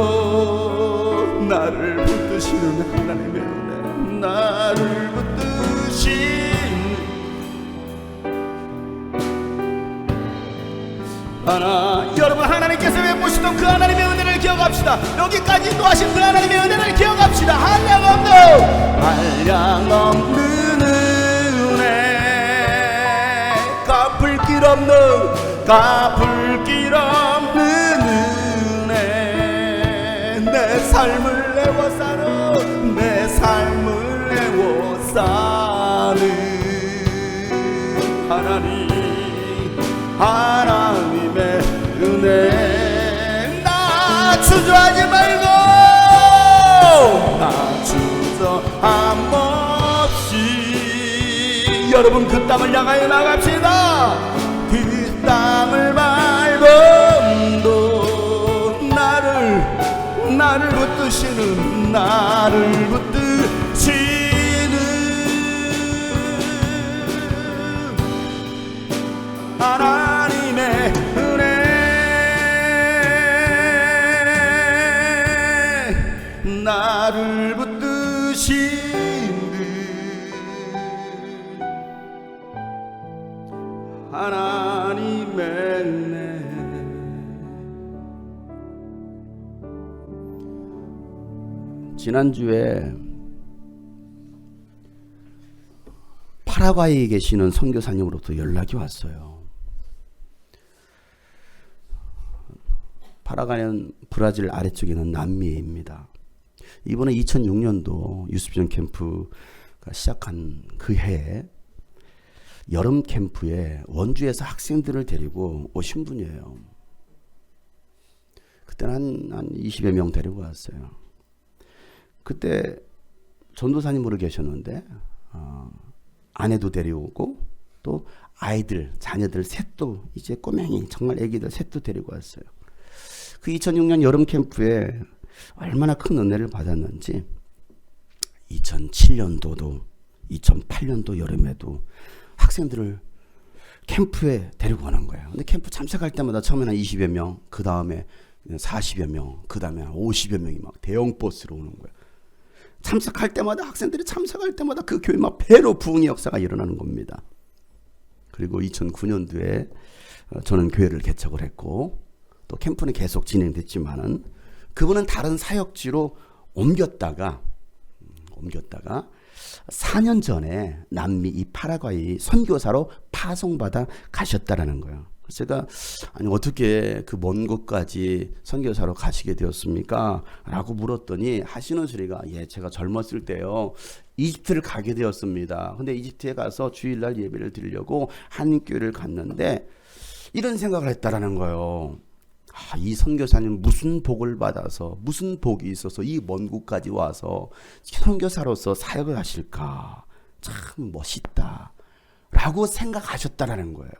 나를 붙드시는 하나님의 은혜, 나를 여러분, 하나님께서 베푸시던 그 하나님의 은혜를 기억합시다. 여기까지 인도하신 그 하나님의 은혜를 기억합시다. 한량없는 은혜, 갚을 길 없는 은혜, 내 삶을 내워 사는, 내 삶을 내워 사는 하나님의 은혜. 나 주저하지 말고, 나 주저함 없이 여러분 그 땅을 향하여 나갑시다. 그 땅을 밟음도 나를 붙드시는, 나를 붙드시는 하나님의 은혜, 나를 붙드시는 하나님의 은혜. 지난주에 파라과이에 계시는 선교사님으로부터 연락이 왔어요. 파라과이는 브라질 아래쪽에 있는 남미입니다. 이번에 2006년도 유스비전 캠프가 시작한 그 해에 여름 캠프에 원주에서 학생들을 데리고 오신 분이에요. 그때는 한 20여 명 데리고 왔어요. 그때 전도사님으로 계셨는데 아내도 데려오고 또 아이들, 자녀들 셋도, 이제 꼬맹이 정말 애기들 셋도 데리고 왔어요. 그 2006년 여름 캠프에 얼마나 큰 은혜를 받았는지 2007년도도 2008년도 여름에도 학생들을 캠프에 데리고 가는 거예요. 근데 캠프 참석할 때마다 처음에는 20여 명, 그 다음에 40여 명, 그 다음에 50여 명이 막 대형 버스로 오는 거예요. 참석할 때마다, 학생들이 참석할 때마다 그 교회 막 배로 부흥의 역사가 일어나는 겁니다. 그리고 2009년도에 저는 교회를 개척을 했고, 또 캠프는 계속 진행됐지만은 그분은 다른 사역지로 옮겼다가 4년 전에 남미 이 파라과이 선교사로 파송받아 가셨다라는 거예요. 제가 아니 어떻게 그 먼 곳까지 선교사로 가시게 되었습니까? 라고 물었더니 하시는 소리가, 예, 제가 젊었을 때요 이집트를 가게 되었습니다. 근데 이집트에 가서 주일날 예배를 드리려고 한인교회를 갔는데 이런 생각을 했다라는 거예요. 이 선교사님 무슨 복을 받아서, 무슨 복이 있어서 이 먼 곳까지 와서 선교사로서 사역을 하실까, 참 멋있다 라고 생각하셨다라는 거예요.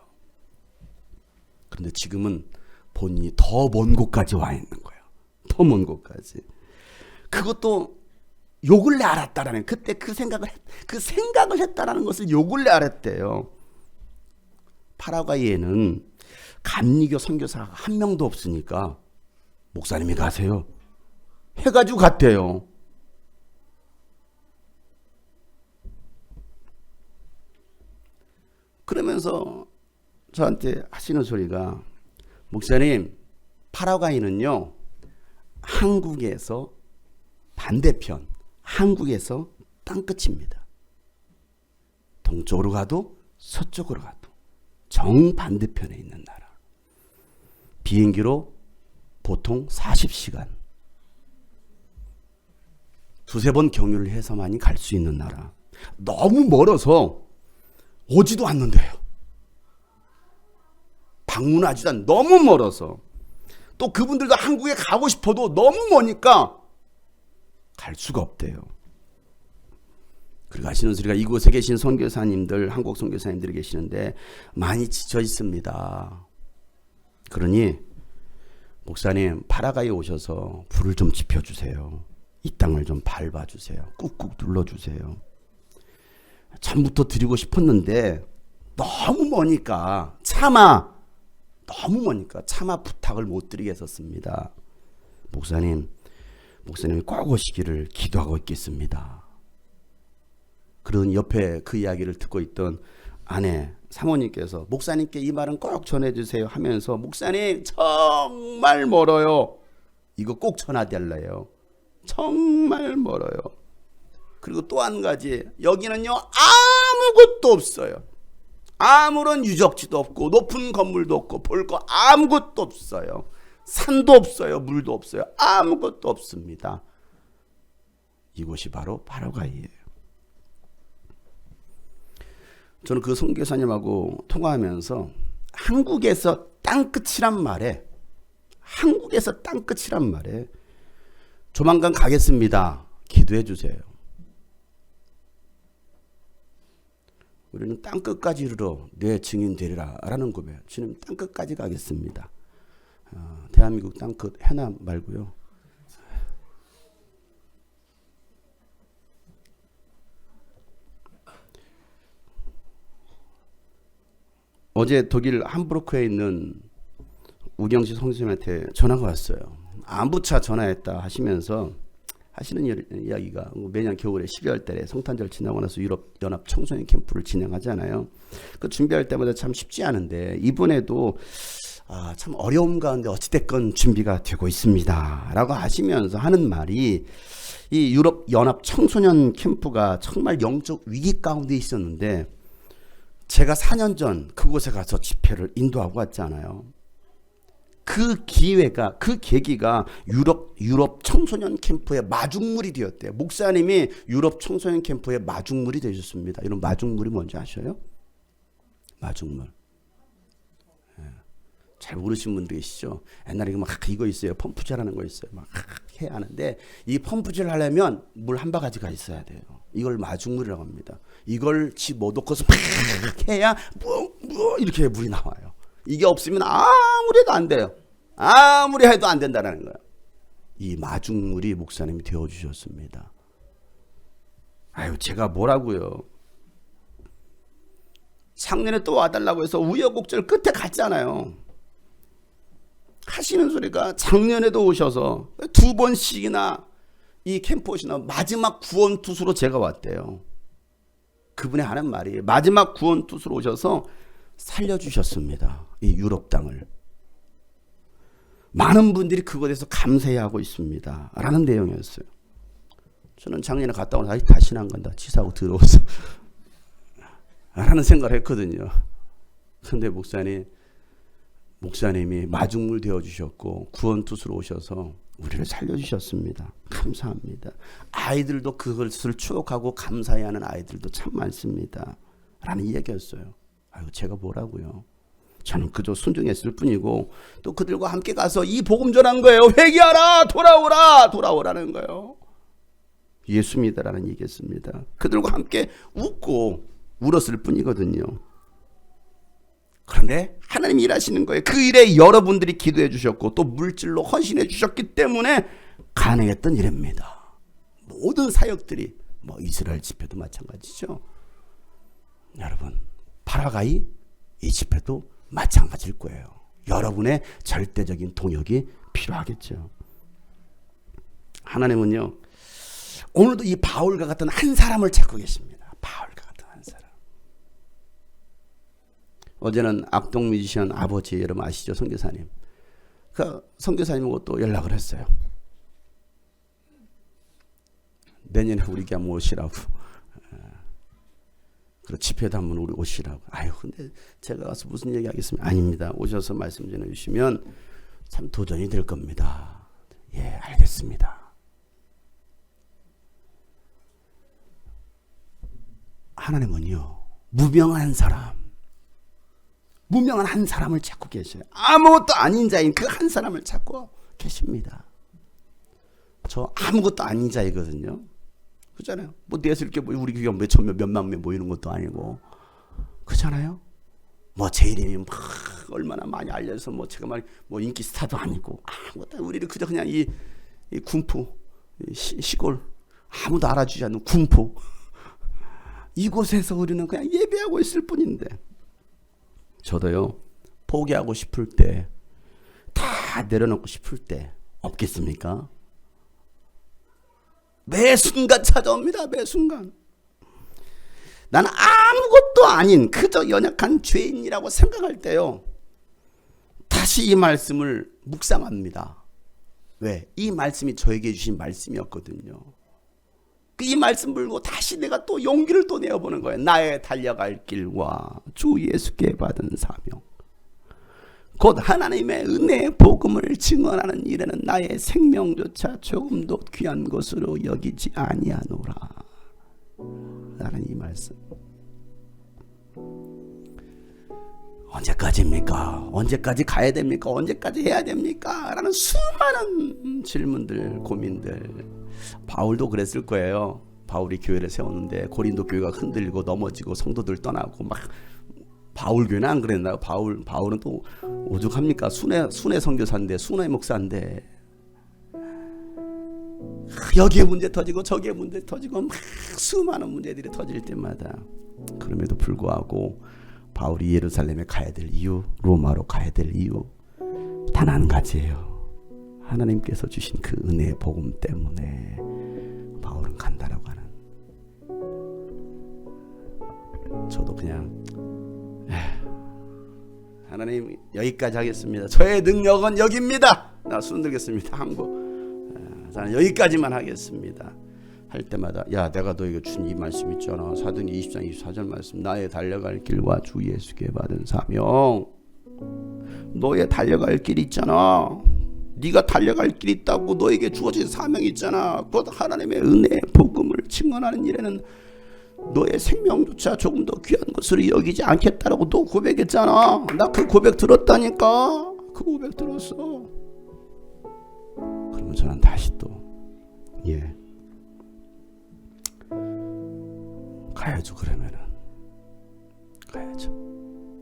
그런데 지금은 본인이 더 먼 곳까지 와 있는 거예요. 더 먼 곳까지. 그것도 요 근래 알았다라는, 그때 그 생각을 했다라는 것을 요 근래 알았대요. 파라과이에는 감리교 선교사가 한 명도 없으니까 목사님이 가세요 해가지고 갔대요. 그러면서 저한테 하시는 소리가, 목사님, 파라과이는요 한국에서 반대편, 한국에서 땅끝입니다. 동쪽으로 가도 서쪽으로 가도 정반대편에 있는 나라. 비행기로 보통 40시간, 두세 번 경유를 해서만이 갈 수 있는 나라. 너무 멀어서 오지도 않는데요. 방문하지도 않, 너무 멀어서. 또 그분들도 한국에 가고 싶어도 너무 머니까 갈 수가 없대요. 그리고 하시는 소리가, 이곳에 계신 선교사님들, 한국 선교사님들이 계시는데 많이 지쳐 있습니다. 그러니 목사님, 파라과이에 오셔서 불을 좀 지펴주세요. 이 땅을 좀 밟아주세요. 꾹꾹 눌러주세요. 처음부터 드리고 싶었는데 너무 머니까 너무 머니까 차마 부탁을 못 드리겠었습니다. 목사님이 꼭 오시기를 기도하고 있겠습니다. 그런 옆에 그 이야기를 듣고 있던 아내 사모님께서 목사님께 이 말은 꼭 전해주세요 하면서, 목사님 정말 멀어요, 이거 꼭 전해달래요. 정말 멀어요. 그리고 또 한 가지, 여기는요 아무것도 없어요. 아무런 유적지도 없고 높은 건물도 없고 볼 거 아무것도 없어요. 산도 없어요. 물도 없어요. 아무것도 없습니다. 이곳이 바로 파라과이예요. 저는 그 선교사님하고 통화하면서 한국에서 땅끝이란 말에 조만간 가겠습니다, 기도해 주세요. 우리는 땅끝까지 이르러 내 증인 되리라 라는 고백. 주님, 땅끝까지 가겠습니다. 대한민국 땅끝 해남 말고요. 어제 독일 함부르크에 있는 우경씨 선생님한테 전화가 왔어요. 안부차 전화했다 하시면서 하시는 이야기가, 매년 겨울에 12월 달에 성탄절 지나고 나서 유럽 연합 청소년 캠프를 진행하잖아요. 그 준비할 때마다 참 쉽지 않은데 이번에도 참 어려움 가운데 어찌됐건 준비가 되고 있습니다 라고 하시면서 하는 말이, 이 유럽 연합 청소년 캠프가 정말 영적 위기 가운데 있었는데 제가 4년 전 그곳에 가서 집회를 인도하고 왔잖아요. 그 계기가 유럽 청소년 캠프의 마중물이 되었대요. 목사님이 유럽 청소년 캠프의 마중물이 되셨습니다. 이런 마중물이 뭔지 아셔요? 마중물. 잘 모르시는 분들 계시죠? 옛날에 막 이거 있어요. 펌프질하는 거 있어요. 막 해야 하는데, 이 펌프질 하려면 물 한 바가지가 있어야 돼요. 이걸 마중물이라고 합니다. 이걸 집어넣고서 막 해야 이렇게 물이 나와요. 이게 없으면 아무리 해도 안 돼요. 아무리 해도 안 된다는 거예요. 이 마중물이 목사님이 되어주셨습니다. 아유, 제가 뭐라고요. 작년에 또 와달라고 해서 우여곡절 끝에 갔잖아요. 하시는 소리가, 작년에도 오셔서 2번씩이나 이 캠프 오시나 마지막 구원투수로 제가 왔대요. 그분이 하는 말이, 마지막 구원투수로 오셔서 살려주셨습니다. 이 유럽 땅을. 많은 분들이 그것에서 감사해하고 있습니다 라는 내용이었어요. 저는 작년에 갔다 오고 다시는 안 간다, 치사하고 더러워서 라는 생각을 했거든요. 그런데 목사님이 마중물 되어주셨고 구원투수로 오셔서 우리를 살려주셨습니다. 감사합니다. 아이들도 그것을 추억하고 감사해하는 아이들도 참 많습니다 라는 얘기였어요. 아유, 제가 뭐라고요. 저는 그저 순종했을 뿐이고, 또 그들과 함께 가서 이 복음 전한 거예요. 회개하라, 돌아오라는 거예요. 예수 믿으라는 얘기했습니다. 그들과 함께 웃고 울었을 뿐이거든요. 그런데 하나님이 일하시는 거예요. 그 일에 여러분들이 기도해 주셨고 또 물질로 헌신해 주셨기 때문에 가능했던 일입니다. 모든 사역들이, 이스라엘 집회도 마찬가지죠. 여러분, 파라과이 이 집회도 마찬가지일 거예요. 여러분의 절대적인 동역이 필요하겠죠. 하나님은요, 오늘도 이 바울과 같은 한 사람을 찾고 계십니다. 바울과 같은 한 사람. 어제는 악동 뮤지션 아버지 여러분 아시죠? 선교사님. 그 선교사님하고 또 연락을 했어요. 내년에 우리 교회 한번 오시라고. 그리고 집회도 한번 우리 오시라고. 아유, 근데 제가 가서 무슨 얘기 하겠습니까? 아닙니다. 오셔서 말씀 전해주시면 참 도전이 될 겁니다. 예, 알겠습니다. 하나님은요, 무명한 사람, 무명한 한 사람을 찾고 계셔요. 아무것도 아닌 자인 그 한 사람을 찾고 계십니다. 저 아무것도 아닌 자이거든요. 그렇잖아요. 뭐 내서 이렇게 우리 교회가 몇천 명, 몇만 명 모이는 것도 아니고, 그렇잖아요. 뭐 제 이름이 막 얼마나 많이 알려서 뭐 제가 뭐 인기 스타도 아니고 아무것도 우리를 그냥 이 군포 시골 아무도 알아주지 않는 군포 이곳에서 우리는 그냥 예배하고 있을 뿐인데, 저도요 포기하고 싶을 때, 다 내려놓고 싶을 때 없겠습니까? 매 순간 찾아옵니다. 매 순간. 나는 아무것도 아닌 그저 연약한 죄인이라고 생각할 때요, 다시 이 말씀을 묵상합니다. 왜? 이 말씀이 저에게 주신 말씀이었거든요. 이 말씀 불고 다시 내가 또 용기를 또 내어보는 거예요. 나의 달려갈 길과 주 예수께 받은 사명, 곧 하나님의 은혜의 복음을 증언하는 일에는 나의 생명조차 조금도 귀한 것으로 여기지 아니하노라. 라는 이 말씀. 언제까지입니까? 언제까지 가야 됩니까? 언제까지 해야 됩니까? 라는 수많은 질문들, 고민들. 바울도 그랬을 거예요. 바울이 교회를 세웠는데 고린도 교회가 흔들리고 넘어지고 성도들 떠나고 막, 바울 교회는 안 그랬나요? 바울은 또 오죽합니까? 순회 선교사인데, 순회 목사인데, 여기에 문제 터지고 저기에 문제 터지고 막 수많은 문제들이 터질 때마다, 그럼에도 불구하고 바울이 예루살렘에 가야 될 이유, 로마로 가야 될 이유 단 한 가지예요. 하나님께서 주신 그 은혜의 복음 때문에 바울은 간다라고 하는. 저도 그냥 하나님 여기까지 하겠습니다. 저의 능력은 여기입니다. 나 손 들겠습니다. 저는 여기까지만 하겠습니다. 할 때마다, 야, 내가 너에게 준 이 말씀 있잖아. 사도행전 20장 24절 말씀, 나의 달려갈 길과 주 예수께 받은 사명. 너의 달려갈 길 있잖아. 네가 달려갈 길 있다고 너에게 주어진 사명이 있잖아. 곧 하나님의 은혜의 복음을 증언하는 일에는 너의 생명조차 조금 더 귀한 것으로 여기지 않겠다라고 너 고백했잖아. 나 그 고백 들었다니까. 그 고백 들었어. 그러면 저는 다시 또 가야죠. 그러면은 가야죠.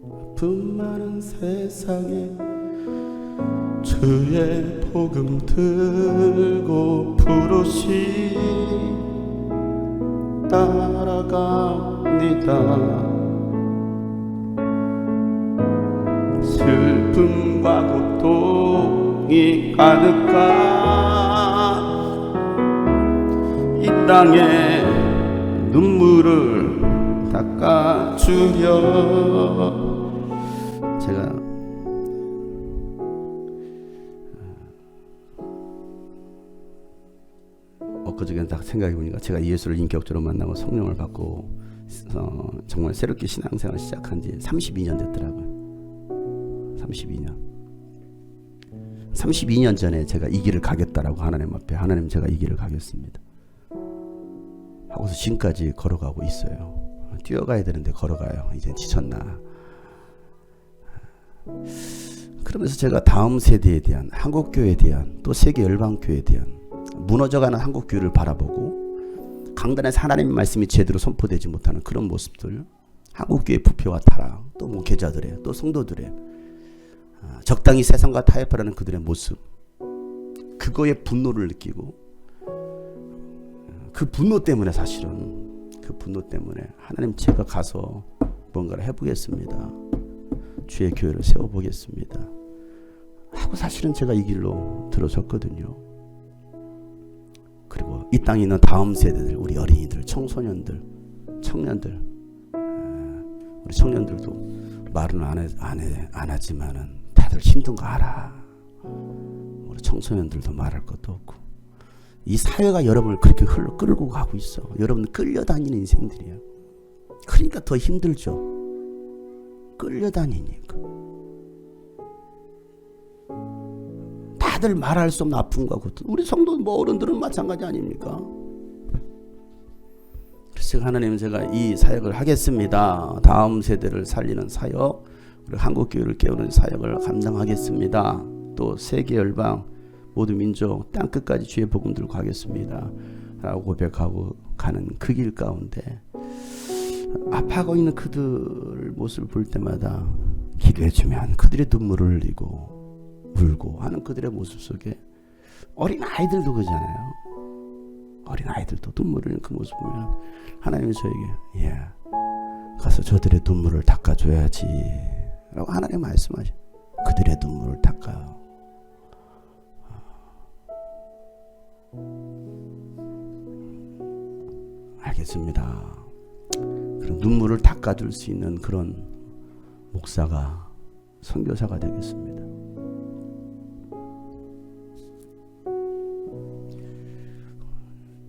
아픔 많은 세상에 주의 복음 들고 부르시 따라갑니다. 슬픔과 고통이 가득한 이 땅에 눈물을 닦아주려. 제가 엊그저께 딱 생각해보니까, 제가 예수를 인격적으로 만나고 성령을 받고 정말 새롭게 신앙생활을 시작한 지 32년 됐더라고요. 32년 전에 제가 이 길을 가겠다라고 하나님 앞에, 하나님 제가 이 길을 가겠습니다 하고서 지금까지 걸어가고 있어요. 뛰어가야 되는데 걸어가요. 이제 지쳤나. 그러면서 제가 다음 세대에 대한, 한국교회에 대한, 또 세계 열방교회에 대한 무너져가는 한국교회를 바라보고, 강단에서 하나님의 말씀이 제대로 선포되지 못하는 그런 모습들, 한국교회의 부패와 타락, 또 목회자들의, 또 성도들의 적당히 세상과 타협하라는 그들의 모습, 그거에 분노를 느끼고, 그 분노 때문에, 사실은 그 분노 때문에 하나님, 제가 가서 뭔가를 해보겠습니다. 주의 교회를 세워보겠습니다 하고 사실은 제가 이 길로 들어섰거든요. 그리고 이 땅에 있는 다음 세대들, 우리 어린이들, 청소년들, 청년들, 우리 청년들도 말은 안 하지만은 다들 힘든 거 알아. 우리 청소년들도 말할 것도 없고 이 사회가 여러분을 그렇게 끌고 가고 있어. 여러분 끌려다니는 인생들이야. 그러니까 더 힘들죠. 끌려다니니까. 다들 말할 수 없는 아픔과 고통. 우리 성도 뭐 어른들은 마찬가지 아닙니까? 그래서 하나님 제가 이 사역을 하겠습니다. 다음 세대를 살리는 사역, 우리 한국교회를 깨우는 사역을 감당하겠습니다. 또 세계 열방 모든 민족 땅끝까지 주의 복음 들고 가겠습니다 라고 고백하고 가는 그 길 가운데 아파하고 있는 그들 모습을 볼 때마다 기도해주면 그들의 눈물을 흘리고 울고 하는 그들의 모습 속에 어린 아이들도 그러잖아요. 어린 아이들도 눈물을 흘리는 그 모습 보면 하나님이 저에게 가서 저들의 눈물을 닦아줘야지 라고 하나님 말씀하셔. 그들의 눈물을 닦아요. 알겠습니다. 그런 눈물을 닦아줄 수 있는 그런 목사가, 선교사가 되겠습니다.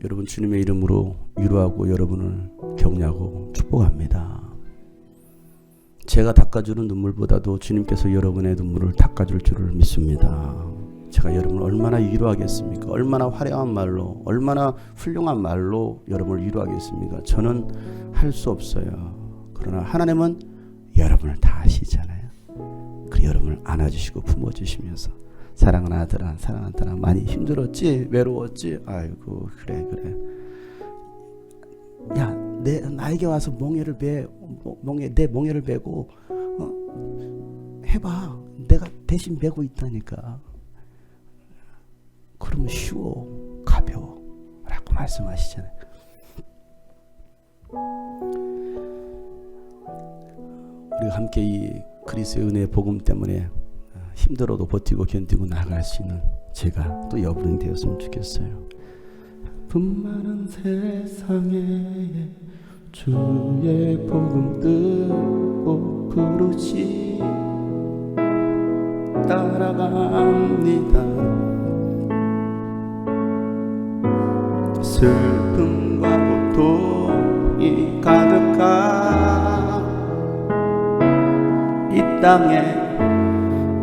여러분 주님의 이름으로 위로하고 여러분을 격려하고 축복합니다. 제가 닦아주는 눈물보다도 주님께서 여러분의 눈물을 닦아줄 줄을 믿습니다. 제가 여러분을 얼마나 위로하겠습니까? 얼마나 화려한 말로, 얼마나 훌륭한 말로 여러분을 위로하겠습니까? 저는 할 수 없어요. 그러나 하나님은 여러분을 다 아시잖아요. 그리고 여러분을 안아주시고 품어주시면서 사랑하는 아들아, 사랑하는 딸아, 많이 힘들었지? 외로웠지? 아이고 그래 야, 나에게 와서 내 멍에를 베고 해봐. 내가 대신 베고 있다니까. 그러면 쉬워, 가벼워 라고 말씀하시잖아요. 우리가 함께 이 그리스도의 은혜의 복음 때문에 힘들어도 버티고 견디고 나아갈 수 있는 제가 또 여러분이 되었으면 좋겠어요. 품 많은 세상에 주의 복음 듣고 부르시 따라갑니다. 슬픔과 고통이 가득한 이 땅에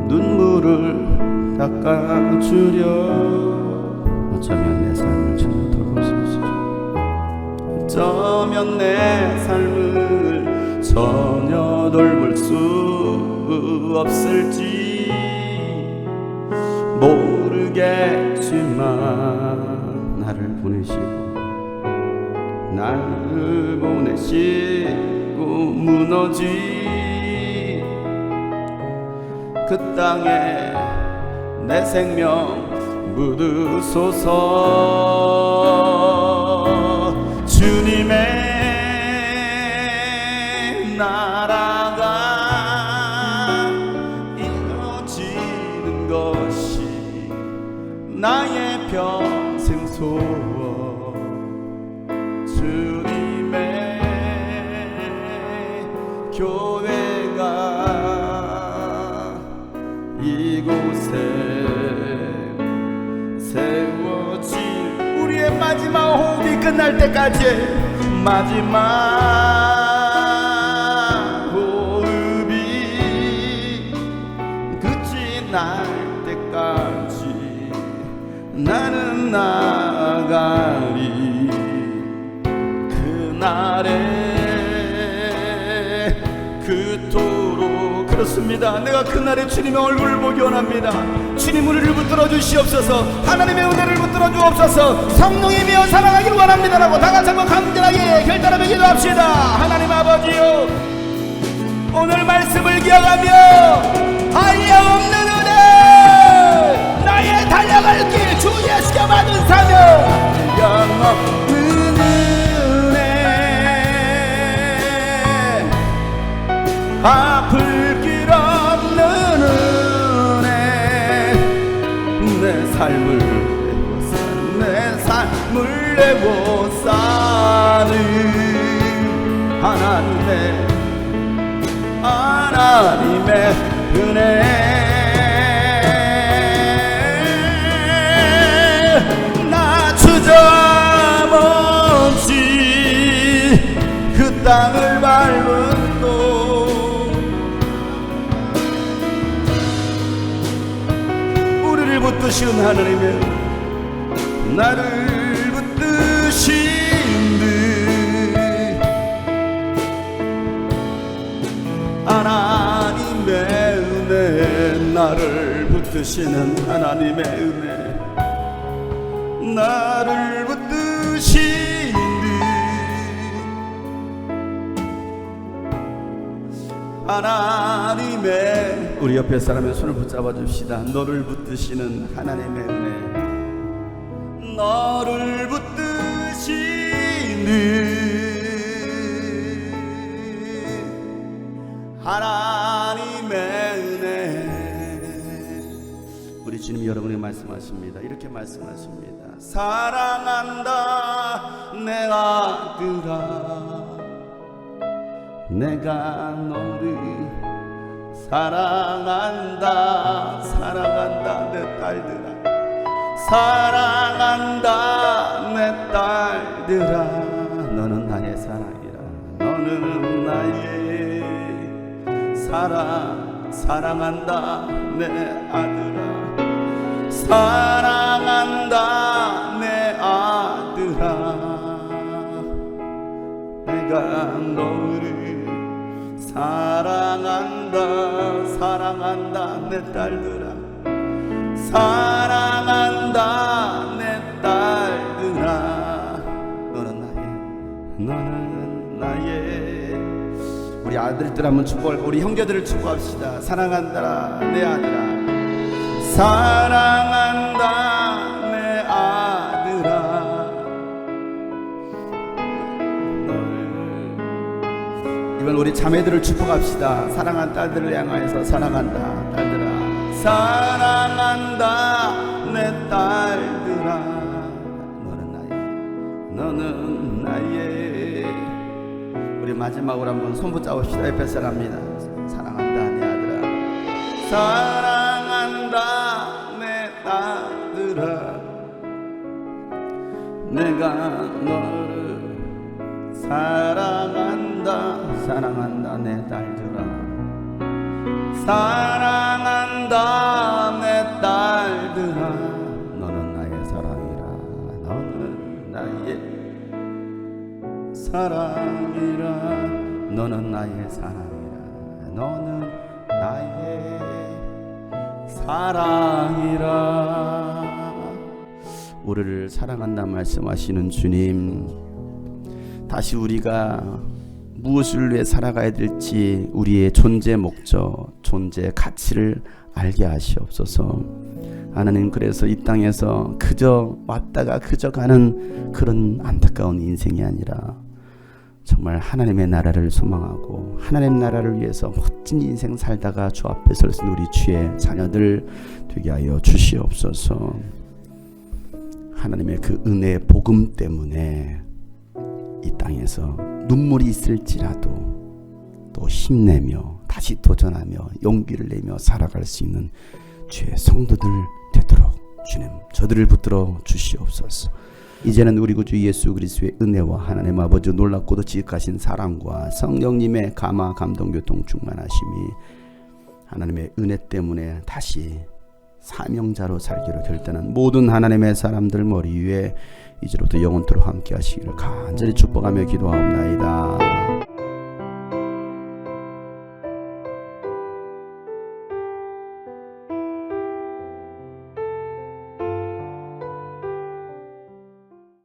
눈물을 닦아주려 어쩌면 내 삶을 전혀 돌볼 수 없을지 어쩌면 내 삶을 전혀 돌볼 수 없을지 모르겠지만 나를 보내시고 무너진 그 땅에 내 생명 묻으소서. 주님의 나라가 이루어지는 것이 나의 평생 소원. 주님의 교회가 이곳에 세워질 우리의 마지막 호흡이 끝날 때까지 마지막 호흡이 끝이 날 때까지 나는 나아가리. 그날에 그토록 그렇습니다. 내가 그날에 주님의 얼굴을 보기 원합니다. 주님 우리를 붙들어 주시옵소서. 하나님의 은혜를 붙들어 주옵소서. 성령이며 사랑하기를 원합니다라고 다같이 한번 간절하게 결단하며 기도합시다. 하나님 아버지요, 오늘 말씀을 기억하며 한량없는 은혜, 나의 달려갈 길, 주 예수가 받은 사명, 한량없는 은혜, 아플 길 삶을 내고 사는 내 삶을 내고 사는 하나님의 은혜 나 주저없이 그 땅을 밟은 또 우리를 붙드신 하나님의 나를 붙드신 듯 하나님의 은혜 나를 붙드시는 하나님의 은혜 나를 붙드신 듯 하나님의 우리 옆에 사람의 손을 붙잡아 줍시다. 너를 붙드시는 하나님의 은혜 너를 붙드신 듯 하나님의 은혜 우리 주님이 여러분에게 말씀하십니다. 이렇게 말씀하십니다. 사랑한다 내 아들아 내가 너를 사랑한다 사랑한다 내 딸들아 사랑한다 내 딸들아 너는 나의 사랑이라 너는 나의 사랑한다 내 아들아 사랑한다 내 아들아 내가 너를 사랑한다 내 딸들아 사랑한다 내 딸들아 너는 나의 우리 아들들 한번 축복할까 우리 형제들을 축복합시다. 사랑한다 내 아들아 사랑한다 내 아들아 이번 우리 자매들을 축복합시다. 사랑한 딸들을 향하여서 사랑한다 딸들아 사랑한다 내 딸들아 너는 나의 우리 마지막으로 한번 손 붙잡읍시다. 옆에 사람입니다. 사랑한다 내 아들아 사랑한다 내 딸들아 내가 너를 사랑한다 내 딸들아 사랑한다 내 딸들아 너는 나의 사랑이라 너는 나의 사랑이라 너는 나의 사랑이라 너는 나의 사랑이라 우리를 사랑한다 말씀하시는 주님 다시 우리가 무엇을 위해 살아가야 될지 우리의 존재 목적, 존재 가치를 알게 하시옵소서. 하나님 그래서 이 땅에서 그저 왔다가 그저 가는 그런 안타까운 인생이 아니라 정말 하나님의 나라를 소망하고 하나님 나라를 위해서 멋진 인생 살다가 주 앞에 설 수 있는 우리 주의 자녀들 되게 하여 주시옵소서. 하나님의 그 은혜의 복음 때문에 이 땅에서 눈물이 있을지라도 또 힘내며 다시 도전하며 용기를 내며 살아갈 수 있는 주의 성도들 되도록 주님 저들을 붙들어 주시옵소서. 이제는 우리 구주 예수 그리스도의 은혜와 하나님 아버지 놀랍고도 지극하신 사랑과 성령님의 감화 감동 교통 충만하심이 하나님의 은혜 때문에 다시 사명자로 살기로 결단한 모든 하나님의 사람들 머리 위에 이제로부터 영원토록 함께 하시기를 간절히 축복하며 기도하옵나이다.